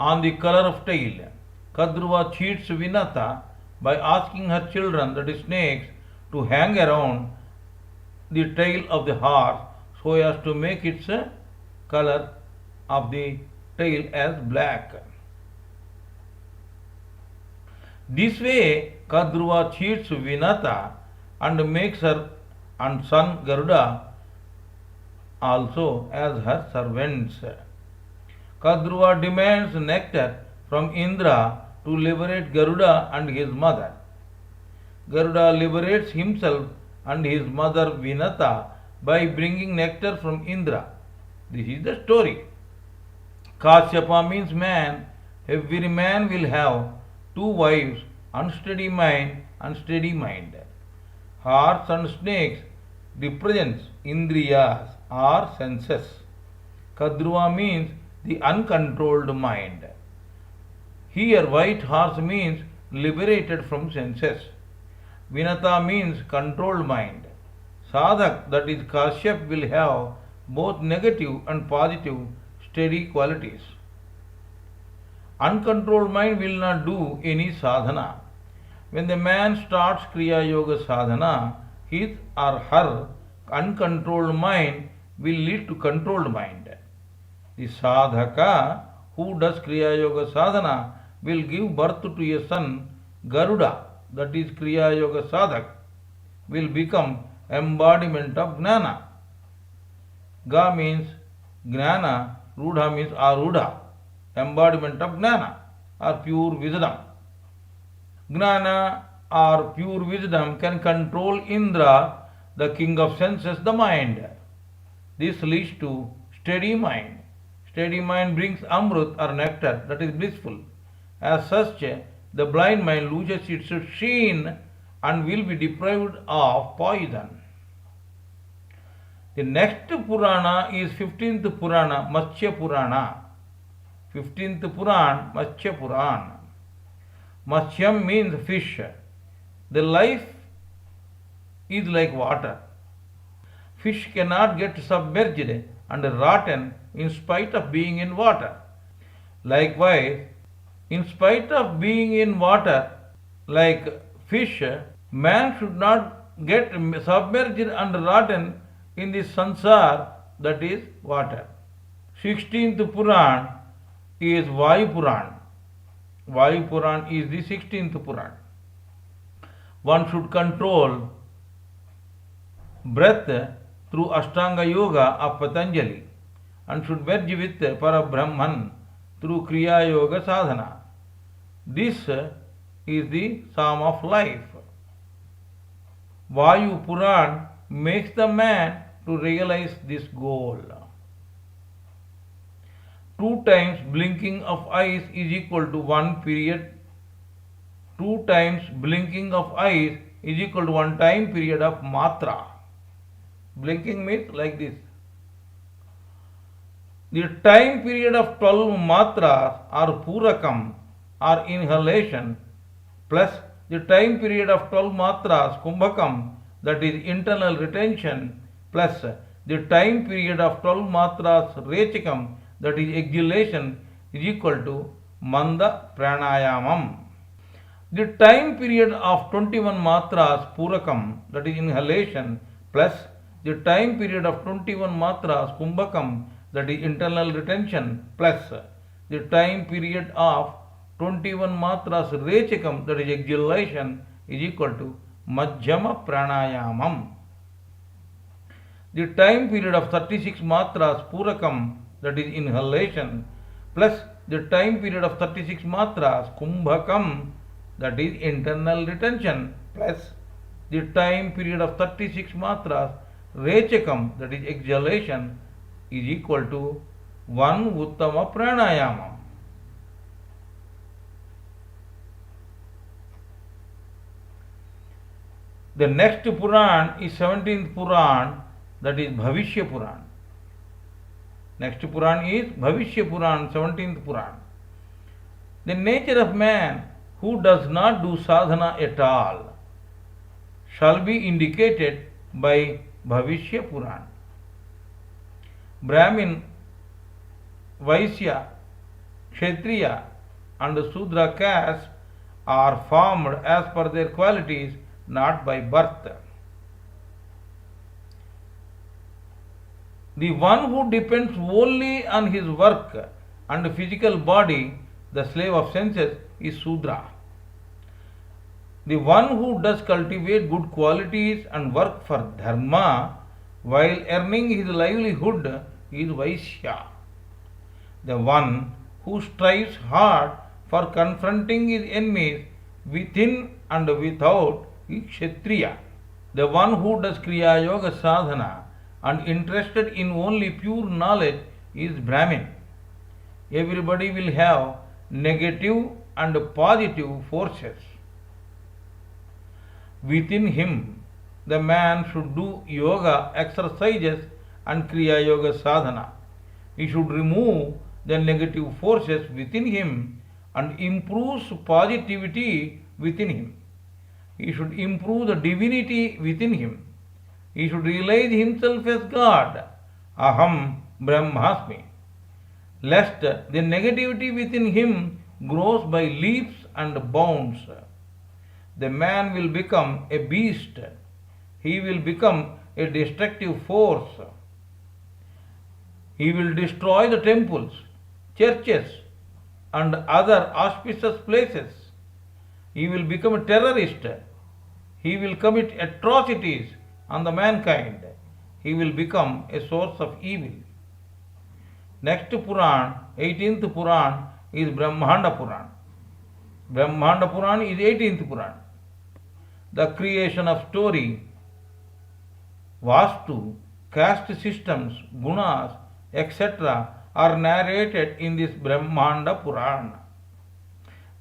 on the color of tail. Kadruva cheats Vinata by asking her children, that is snakes, to hang around the tail of the horse so as to make its color of the tail as black. This way, Kadruva cheats Vinata and makes her and son Garuda also as her servants. Kadruva demands nectar from Indra to liberate Garuda and his mother. Garuda liberates himself and his mother Vinata by bringing nectar from Indra. This is the story. Kashyapa means man. Every man will have two wives, unsteady mind and steady mind. Horse and snakes represents Indriyas or senses. Kadruva means the uncontrolled mind. Here white horse means liberated from senses. Vinata means controlled mind. Sadhak, that is Kashyap, will have both negative and positive steady qualities. Uncontrolled mind will not do any sadhana. When the man starts Kriya Yoga sadhana, his or her uncontrolled mind will lead to controlled mind. The sadhaka who does Kriya Yoga sadhana will give birth to a son, Garuda, that is Kriya Yoga sadhak, will become embodiment of Gnana. Ga means Gnana, Rudha means Arudha, embodiment of Gnana or pure wisdom. Gnana or pure wisdom can control Indra, the king of senses, the mind. This leads to steady mind. Steady mind brings Amrut or nectar, that is blissful. As such, the blind mind loses its sheen and will be deprived of poison. The next Purana is 15th Purana, Matsya Purana. 15th Puran, Matsya Puran. Matsyam means fish. The life is like water. Fish cannot get submerged and rotten in spite of being in water. Likewise, in spite of being in water, like fish, man should not get submerged and rotten in the sansar, that is water. 16th Puran is Vayu Puran. Vayu Puran is the 16th Puran. One should control breath through Ashtanga Yoga of Patanjali and should merge with Parabrahman through Kriya Yoga sadhana. This is the sum of life. Vayu Puran makes the man to realize this goal. 2 times blinking of eyes is equal to 1 period. 2 times blinking of eyes is equal to 1 time period of matra. Blinking means like this. The time period of 12 matras or purakam or inhalation plus the time period of 12 matras kumbhakam, that is internal retention, plus the time period of 12 matras rechikam, that is exhalation, is equal to manda pranayamam. The time period of 21 matras purakam, that is inhalation, plus the time period of 21 matras kumbhakam, that is internal retention, plus the time period of 21 matras rechikam, that is exhalation, is equal to madhyama pranayamam. The time period of 36 matras purakam, that is inhalation, plus the time period of 36 matras kumbhakam, that is internal retention, plus the time period of 36 matras rechakam, that is exhalation, is equal to 1 uttama pranayama. The next Puran is 17th Puran, that is Bhavishya Puran. Next Puran is Bhavishya Puran, 17th Puran. The nature of man who does not do sadhana at all shall be indicated by Bhavishya Puran. Brahmin, Vaisya, Kshatriya and Sudra caste are formed as per their qualities, not by birth. The one who depends only on his work and physical body, the slave of senses, is Sudra. The one who does cultivate good qualities and work for dharma while earning his livelihood is Vaishya. The one who strives hard for confronting his enemies within and without is Kshatriya. The one who does Kriya Yoga sadhana and interested in only pure knowledge is Brahmin. Everybody will have negative and positive forces. Within him, the man should do yoga exercises and Kriya Yoga sadhana. He should remove the negative forces within him and improves positivity within him. He should improve the divinity within him. He should realize himself as God, Aham Brahmasmi, lest the negativity within him grows by leaps and bounds. The man will become a beast. He will become a destructive force. He will destroy the temples, churches, and other auspicious places. He will become a terrorist. He will commit atrocities on the mankind. He will become a source of evil. Next Puran, 18th Puran, is Brahmanda Puran. Brahmanda Puran is 18th Puran. The creation of story, Vastu, caste systems, gunas, etc. are narrated in this Brahmanda Purana.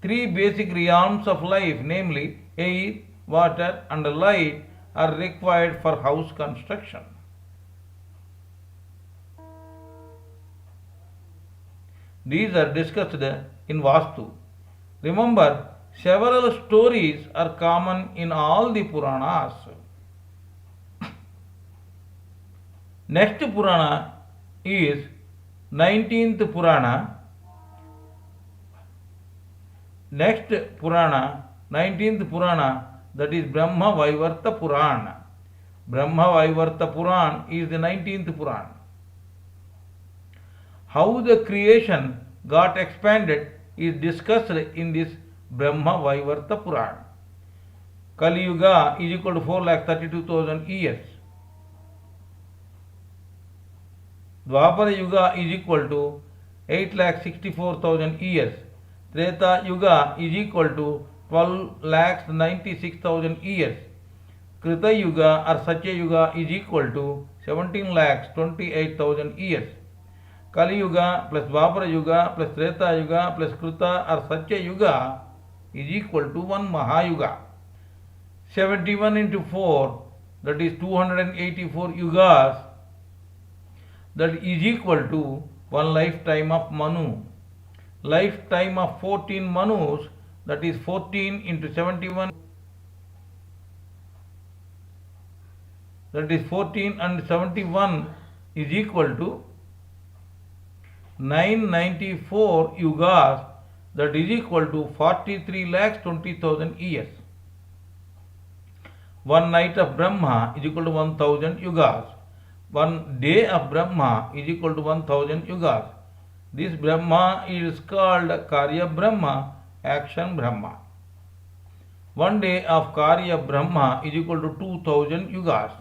Three basic realms of life, namely air, water, and light, are required for house construction. These are discussed in Vastu. Remember, several stories are common in all the Puranas. Next Purana is 19th Purana. Next Purana, 19th Purana, that is Brahma Vaivarta Purana. Brahma Vaivarta Puran is the 19th Puran. How the creation got expanded is discussed in this Brahma Vaivarta Puran. Kali Yuga is equal to 4,32,000 years. Dwapara Yuga is equal to 8,64,000 years. Treta Yuga is equal to 12,96,000 years. Krita Yuga or Satya Yuga is equal to 17,28,000 years. Kali Yuga plus Dwapara Yuga plus Treta Yuga plus Krita or Satya Yuga is equal to 1 Mahayuga. 71 into 4, that is 284 yugas, that is equal to one lifetime of Manu. Lifetime of 14 Manus, that is 14 into 71, that is 14 and 71 is equal to 994 yugas, that is equal to 43,20,000 years. One night of Brahma is equal to 1,000 yugas. One day of Brahma is equal to 1,000 yugas. This Brahma is called Karya Brahma, action Brahma. One day of Karya Brahma is equal to 2,000 yugas.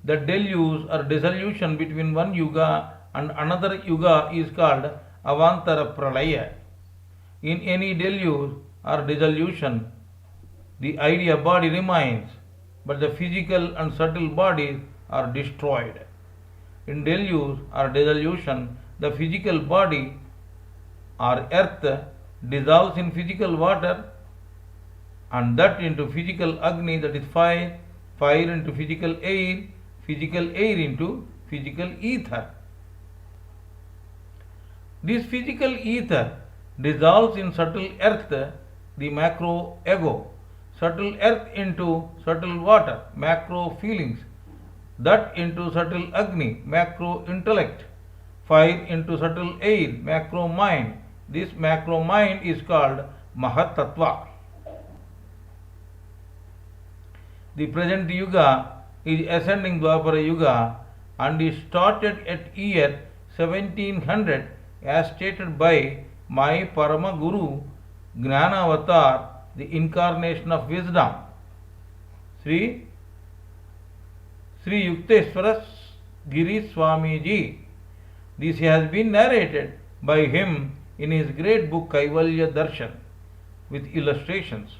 The deluge or dissolution between one yuga and another yuga is called Avantara Pralaya. In any deluge or dissolution, the idea body remains, but the physical and subtle bodies are destroyed. In deluge or dissolution, the physical body or earth dissolves in physical water, and that into physical Agni, that is fire, fire into physical air into physical ether. This physical ether dissolves in subtle earth, the macro ego, subtle earth into subtle water, macro feelings, that into subtle Agni, macro intellect, fire into subtle air, macro mind. This macro mind is called Mahatattva. The present Yuga is ascending Dwapara Yuga and is started at year 1700 as stated by my Parama Guru Gnanavatar, the incarnation of wisdom. Sri Yukteswara Giri Swamiji. This has been narrated by him in his great book Kaivalya Darshan with illustrations.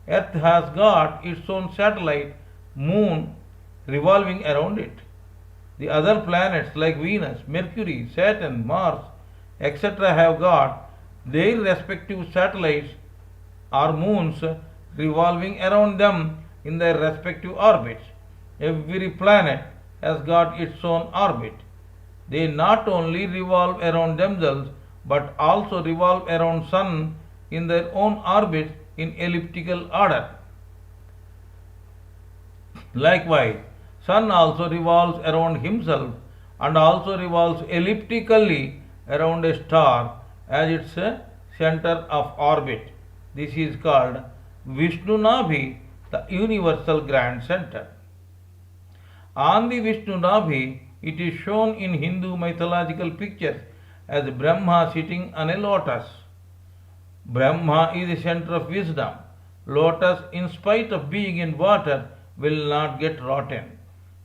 Earth has got its own satellite, moon, revolving around it. The other planets like Venus, Mercury, Saturn, Mars, etc. have got their respective satellites or moons revolving around them in their respective orbits. Every planet has got its own orbit. They not only revolve around themselves but also revolve around Sun in their own orbits in elliptical order. Likewise, Sun also revolves around himself and also revolves elliptically around a star as its center of orbit. This is called Vishnu Nabhi, the universal grand center. On the Vishnu Nabhi, it is shown in Hindu mythological pictures as Brahma sitting on a lotus. Brahma is the center of wisdom. Lotus, in spite of being in water, will not get rotten.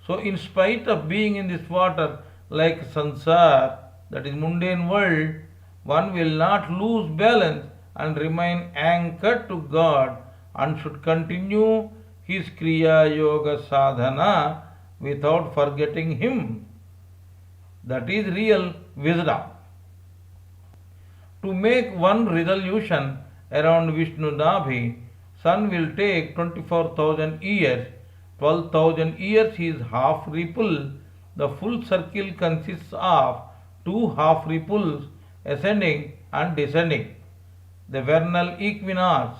So, in spite of being in this water, like sansar, that is mundane world, one will not lose balance and remain anchored to God and should continue his Kriya Yoga Sadhana without forgetting him. That is real wisdom. To make one resolution around Vishnu Nabhi, Sun will take 24,000 years. 12,000 years is half ripple. The full circle consists of two half ripples ascending and descending. The vernal equinox,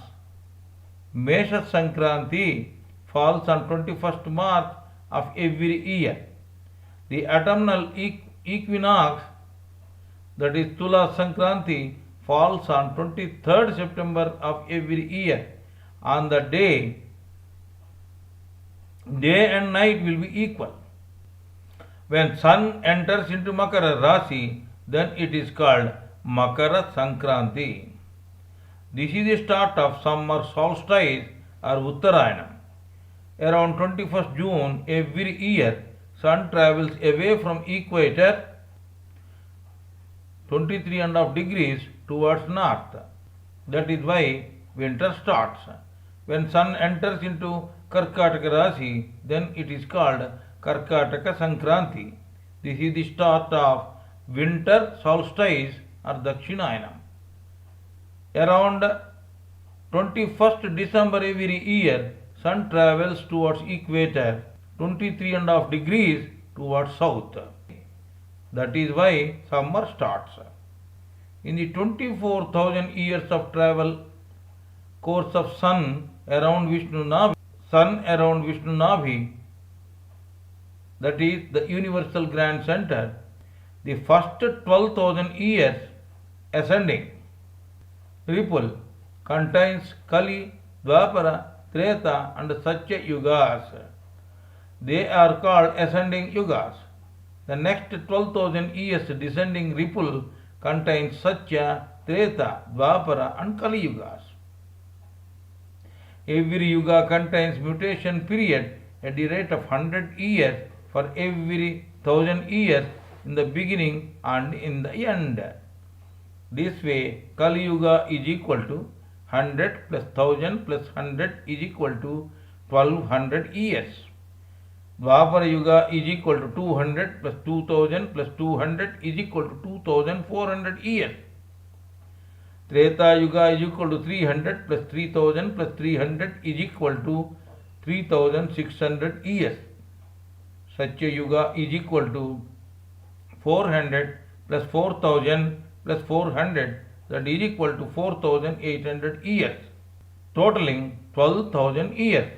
Mesha Sankranti, falls on 21st March of every year. The autumnal equinox, that is Tula Sankranti, falls on 23rd September of every year. On the day and night will be equal. When Sun enters into Makara Rasi, then it is called Makara Sankranti. This is the start of summer solstice or Uttarayanam. Around 21st June every year, Sun travels away from equator 23.5 degrees towards north. That is why winter starts. When Sun enters into Karkataka Rasi, then it is called Karkataka Sankranti. This is the start of winter solstice or Dakshinayanam. Around 21st December every year, Sun travels towards equator 23.5 degrees towards south. That is why summer starts. In the 24,000 years of travel course of Sun around Vishnu Nabhi, that is the universal grand center, the first 12,000 years ascending ripple contains Kali, Dwapara, Treta and Satya Yugas. They are called ascending Yugas. The next 12,000 years descending ripple contains Satya, Treta, Dwapara and Kali Yugas. Every Yuga contains mutation period at the rate of 100 years for every 1,000 years in the beginning and in the end. This way, Kali Yuga is equal to 100 plus 1,000 plus 100 is equal to 1,200 years. Dwapara Yuga is equal to 200 plus 2,000 plus 200 is equal to 2,400 years. Treta Yuga is equal to 300 plus 3,000 plus 300 is equal to 3,600 years. Satya Yuga is equal to 400 plus 4,000 plus 400, that is equal to 4,800 years, totaling 12,000 years.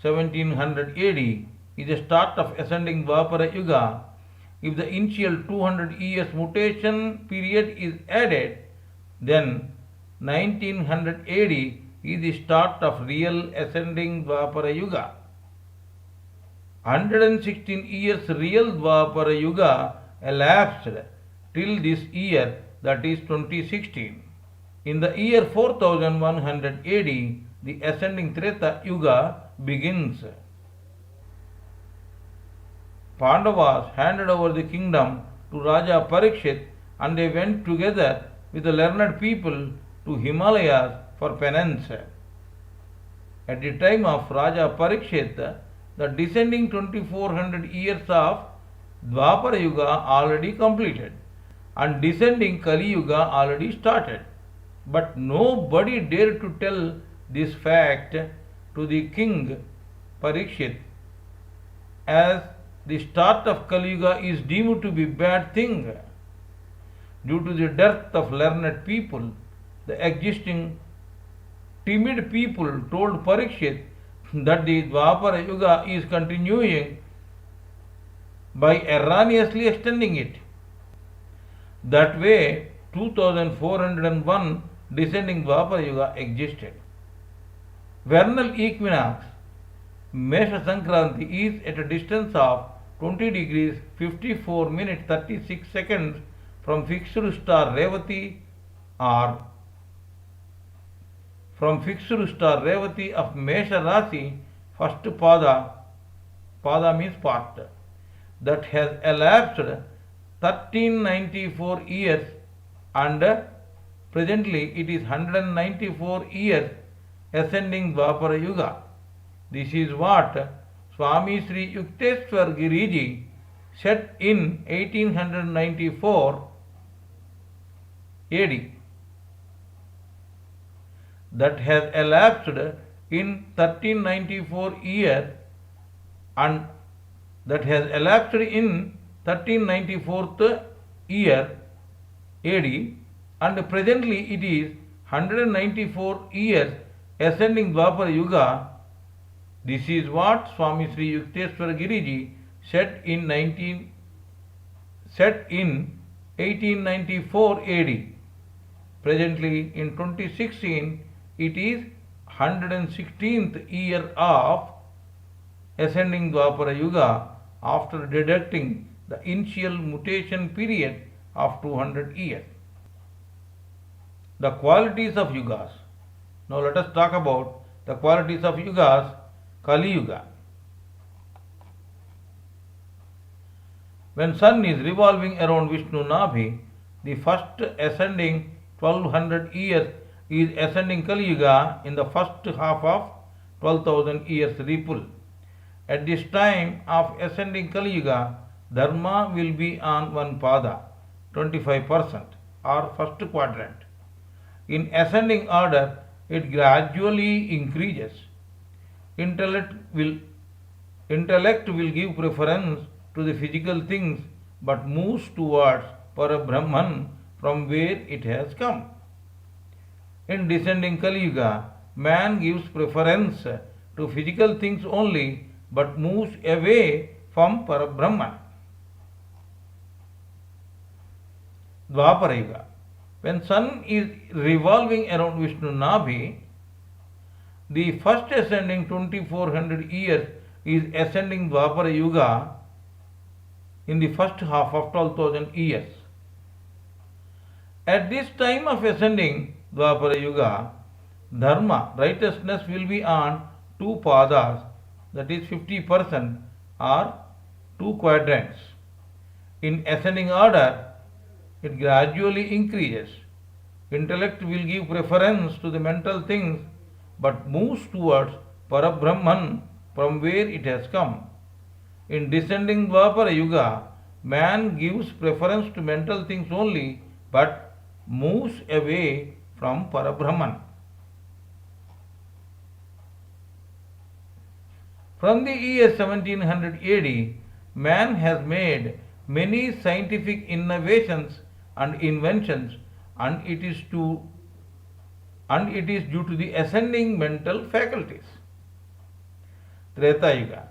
1700 AD is the start of ascending Dwapara Yuga. If the initial 200 years mutation period is added, then 1900 AD is the start of real ascending Dwapara Yuga. 116 years real Dwapara Yuga elapsed till this year, that is 2016. In the year 4100 AD, the ascending Treta Yuga begins. Pandavas handed over the kingdom to Raja Parikshit and they went together with the learned people to Himalayas for penance. At the time of Raja Parikshit, the descending 2400 years of Dwapara Yuga already completed and descending Kali Yuga already started. But nobody dared to tell this fact to the king Parikshit, as the start of Kali Yuga is deemed to be bad thing. Due to the dearth of learned people, the existing timid people told Parikshit that the Dwapara Yuga is continuing by erroneously extending it. That way, 2401 descending Dwapara Yuga existed. Vernal equinox, Mesha Sankranti, is at a distance of 20 degrees 54 minutes 36 seconds from fixed star Revati or from fixed star Revati of Mesha Rasi, first Pada means part, that has elapsed 1394 years and presently it is 194 years ascending Dwapara Yuga. This is what Swami Sri Yukteswar Giriji said in 1894 AD. That has elapsed in 1394 year and that has elapsed in 1394th year AD and presently it is 194 years ascending Dwapara Yuga. This is what Swami Sri Yukteswar Giriji said in 1894 AD. Presently in 2016 it is 116th year of ascending Dwapara Yuga after deducting the initial mutation period of 200 years. The qualities of Yugas. Now let us talk about the qualities of Yugas. Kali Yuga. When sun is revolving around Vishnu Nabhi, the first ascending 1200 years is ascending Kali Yuga in the first half of 12,000 years ripple. At this time of ascending Kali Yuga, Dharma will be on one pada, 25% or first quadrant. In ascending order, it gradually increases. Intellect will give preference to the physical things but moves towards Parabrahman from where it has come. In descending Kali Yuga, man gives preference to physical things only but moves away from Parabrahman. Dwapara Yuga. When sun is revolving around Vishnu Nabhi, the first ascending 2400 years is ascending Dwapara Yuga in the first half of 12,000 years. At this time of ascending Dwapara Yuga, Dharma, righteousness, will be on two padas, that is 50% or two quadrants. In ascending order, it gradually increases. Intellect will give preference to the mental things but moves towards Parabrahman from where it has come. In descending Dwapara Yuga, man gives preference to mental things only but moves away from Parabrahman. From the year 1700 AD, man has made many scientific innovations and inventions, and it is due to the ascending mental faculties. Treta Yuga.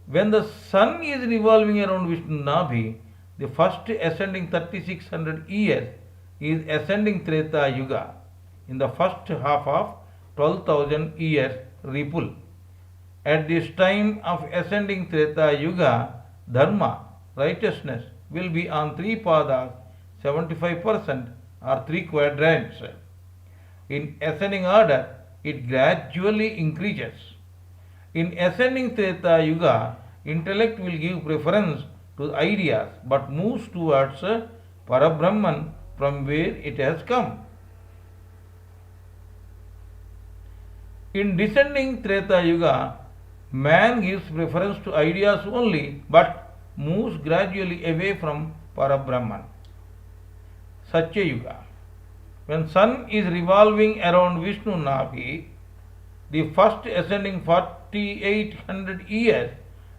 When the sun is revolving around Vishnu Nabhi, the first ascending 3600 years is ascending Treta Yuga in the first half of 12,000 years ripple. At this time of ascending Treta Yuga, Dharma, righteousness, will be on three padas, 75% or three quadrants. In ascending order, it gradually increases. In ascending Treta Yuga, intellect will give preference to ideas but moves towards Parabrahman from where it has come. In descending Treta Yuga, man gives preference to ideas only but moves gradually away from Parabrahman. Satya Yuga. When sun is revolving around Vishnu Navi, the first ascending 4800 years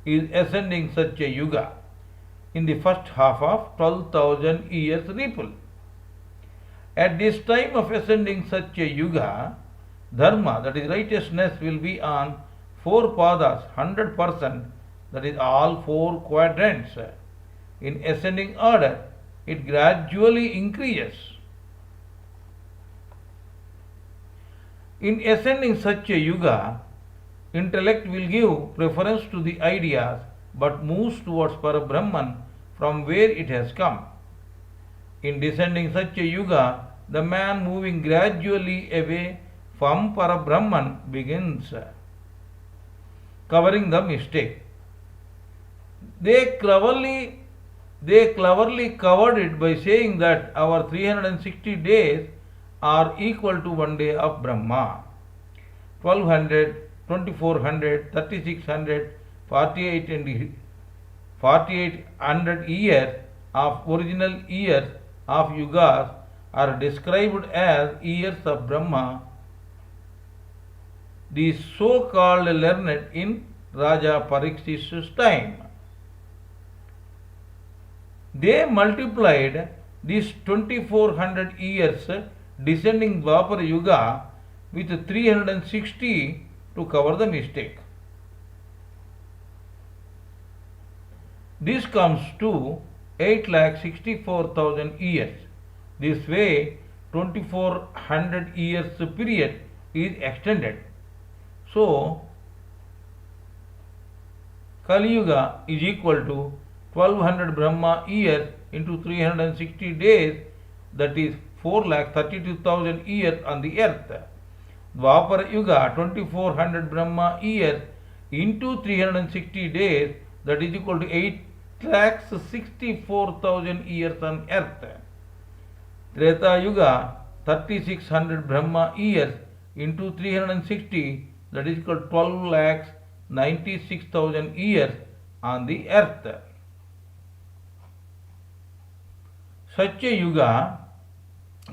is ascending Satya Yuga in the first half of 12,000 years ripple. At this time of ascending Satya Yuga, Dharma, that is righteousness, will be on four padas, 100%, that is all four quadrants. In ascending order, it gradually increases. In ascending Satya Yuga, intellect will give preference to the ideas but moves towards Parabrahman from where it has come. In descending Satya Yuga, the man moving gradually away from Parabrahman begins covering the mistake. They cleverly covered it by saying that our 360 days are equal to one day of Brahma. 1200, 2400, 3600, 4800 years of original years of yugas are described as years of Brahma. The so-called learned in Raja Parikshit's time. They multiplied these 2400 years descending Dwapara Yuga with 360 to cover the mistake. This comes to 8,64,000 years. This way, 2400 years period is extended. So, Kali Yuga is equal to 1200 Brahma years into 360 days, that is 4,32,000 years on the earth. Dwapara Yuga, 2400 Brahma years into 360 days, that is equal to 8,64,000 years on earth. Treta Yuga, 3600 Brahma years into 360, that is equal to 12,96,000 years on the earth. Satya Yuga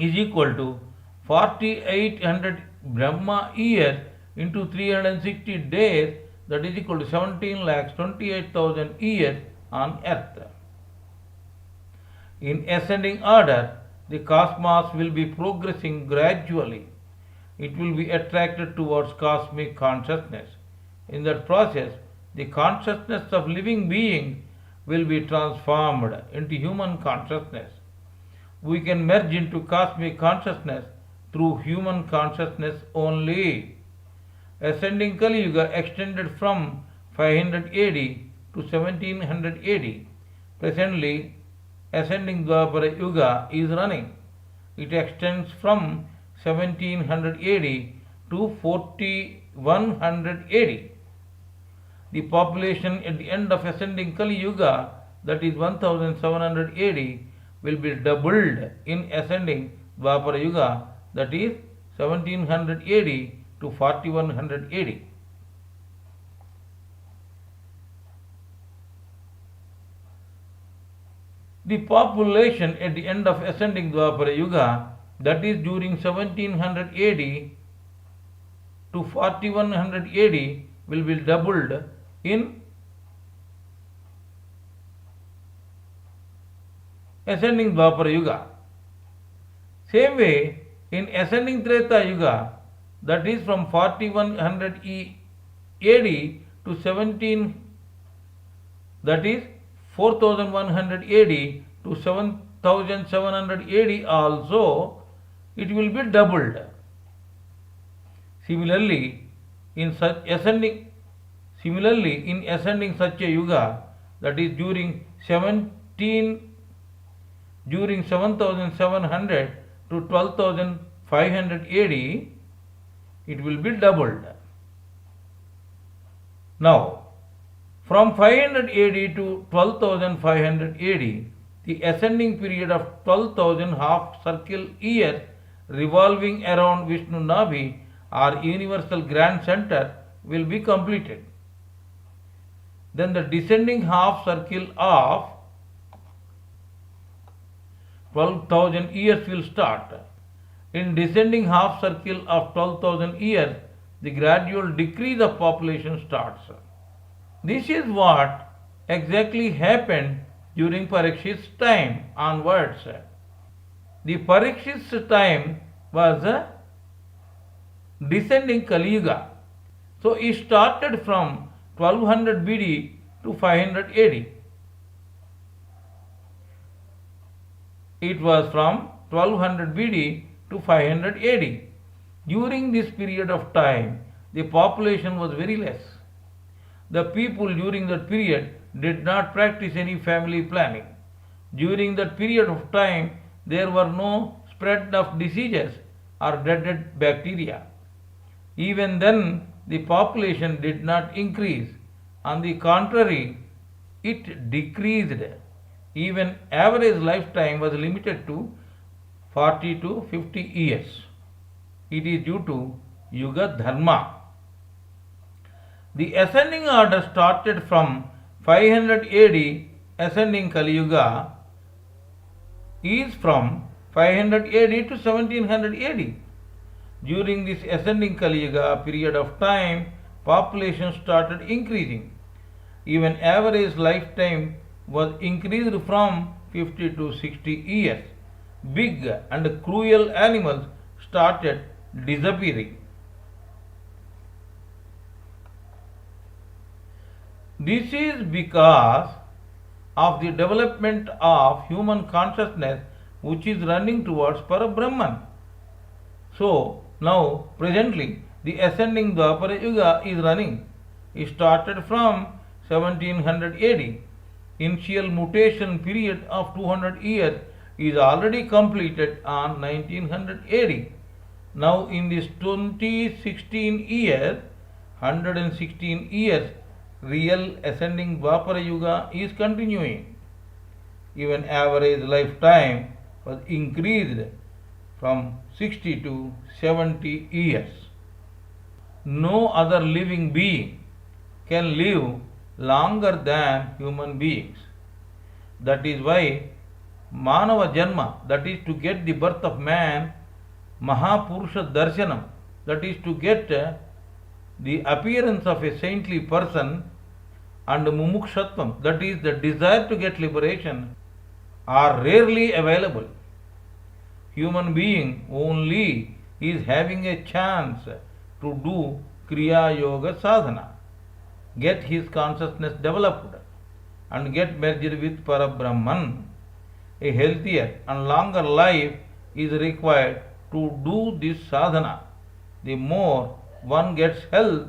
is equal to 4800 Brahma years into 360 days, that is equal to 17,28,000 years on earth. In ascending order, the cosmos will be progressing gradually. It will be attracted towards cosmic consciousness. In that process, the consciousness of living being will be transformed into human consciousness. We can merge into cosmic consciousness through human consciousness only. Ascending Kali Yuga extended from 500 AD to 1700 AD. Presently, ascending Dwapara Yuga is running. It extends from 1700 AD to 4100 AD. The population at the end of ascending Kali Yuga, that is 1700 AD, will be doubled in ascending Dwapara Yuga, that is 1700 AD to 4100 AD. The population at the end of ascending Dwapara Yuga, that is during 1700 AD to 4100 AD, will be doubled in ascending Dwapara Yuga. Same way, in ascending Treta Yuga, that is from 4100 AD to 4100 AD to 7700 AD also, it will be doubled. Similarly, in Similarly, in ascending Satya Yuga, that is during 7700 to 12500 AD, it will be doubled. Now, from 500 AD to 12,500 AD, the ascending period of 12,000 half circle years revolving around Vishnu Nabhi or universal grand center will be completed. Then the descending half circle of 12,000 years will start. In descending half circle of 12,000 years, the gradual decrease of population starts. This is what exactly happened during Parikshit's time onwards. The Parikshit's time was a descending Kali Yuga. So it started from 1200 BD to 500 AD. It was from 1200 BD to 500 AD. During this period of time, the population was very less. The people during that period did not practice any family planning. During that period of time, there were no spread of diseases or dead bacteria. Even then, the population did not increase. On the contrary, it decreased. Even average lifetime was limited to 40 to 50 years. It is due to Yuga Dharma. The ascending order started from 500 AD. Ascending Kali Yuga is from 500 AD to 1700 AD. During this ascending Kali Yuga period of time, population started increasing. Even average lifetime was increased from 50 to 60 years. Big and cruel animals started disappearing. This is because of the development of human consciousness which is running towards Parabrahman. So, now presently the ascending Dwapara Yuga is running. It started from 1700 AD. Initial mutation period of 200 years is already completed on 1900 AD. Now in this 2016 years, 116 years, real ascending Dwapara Yuga is continuing. Even average lifetime was increased from 60 to 70 years. No other living being can live longer than human beings. That is why Manava Janma, that is to get the birth of man, Mahapurusha Darshanam, that is to get the appearance of a saintly person, and Mumukshatvam, that is the desire to get liberation, are rarely available. Human being only is having a chance to do Kriya Yoga Sadhana, get his consciousness developed and get merged with Parabrahman. A healthier and longer life is required to do this sadhana. The more one gets health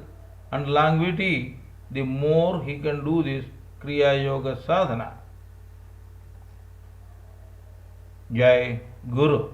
and longevity, the more he can do this Kriya Yoga Sadhana. Jai Guru.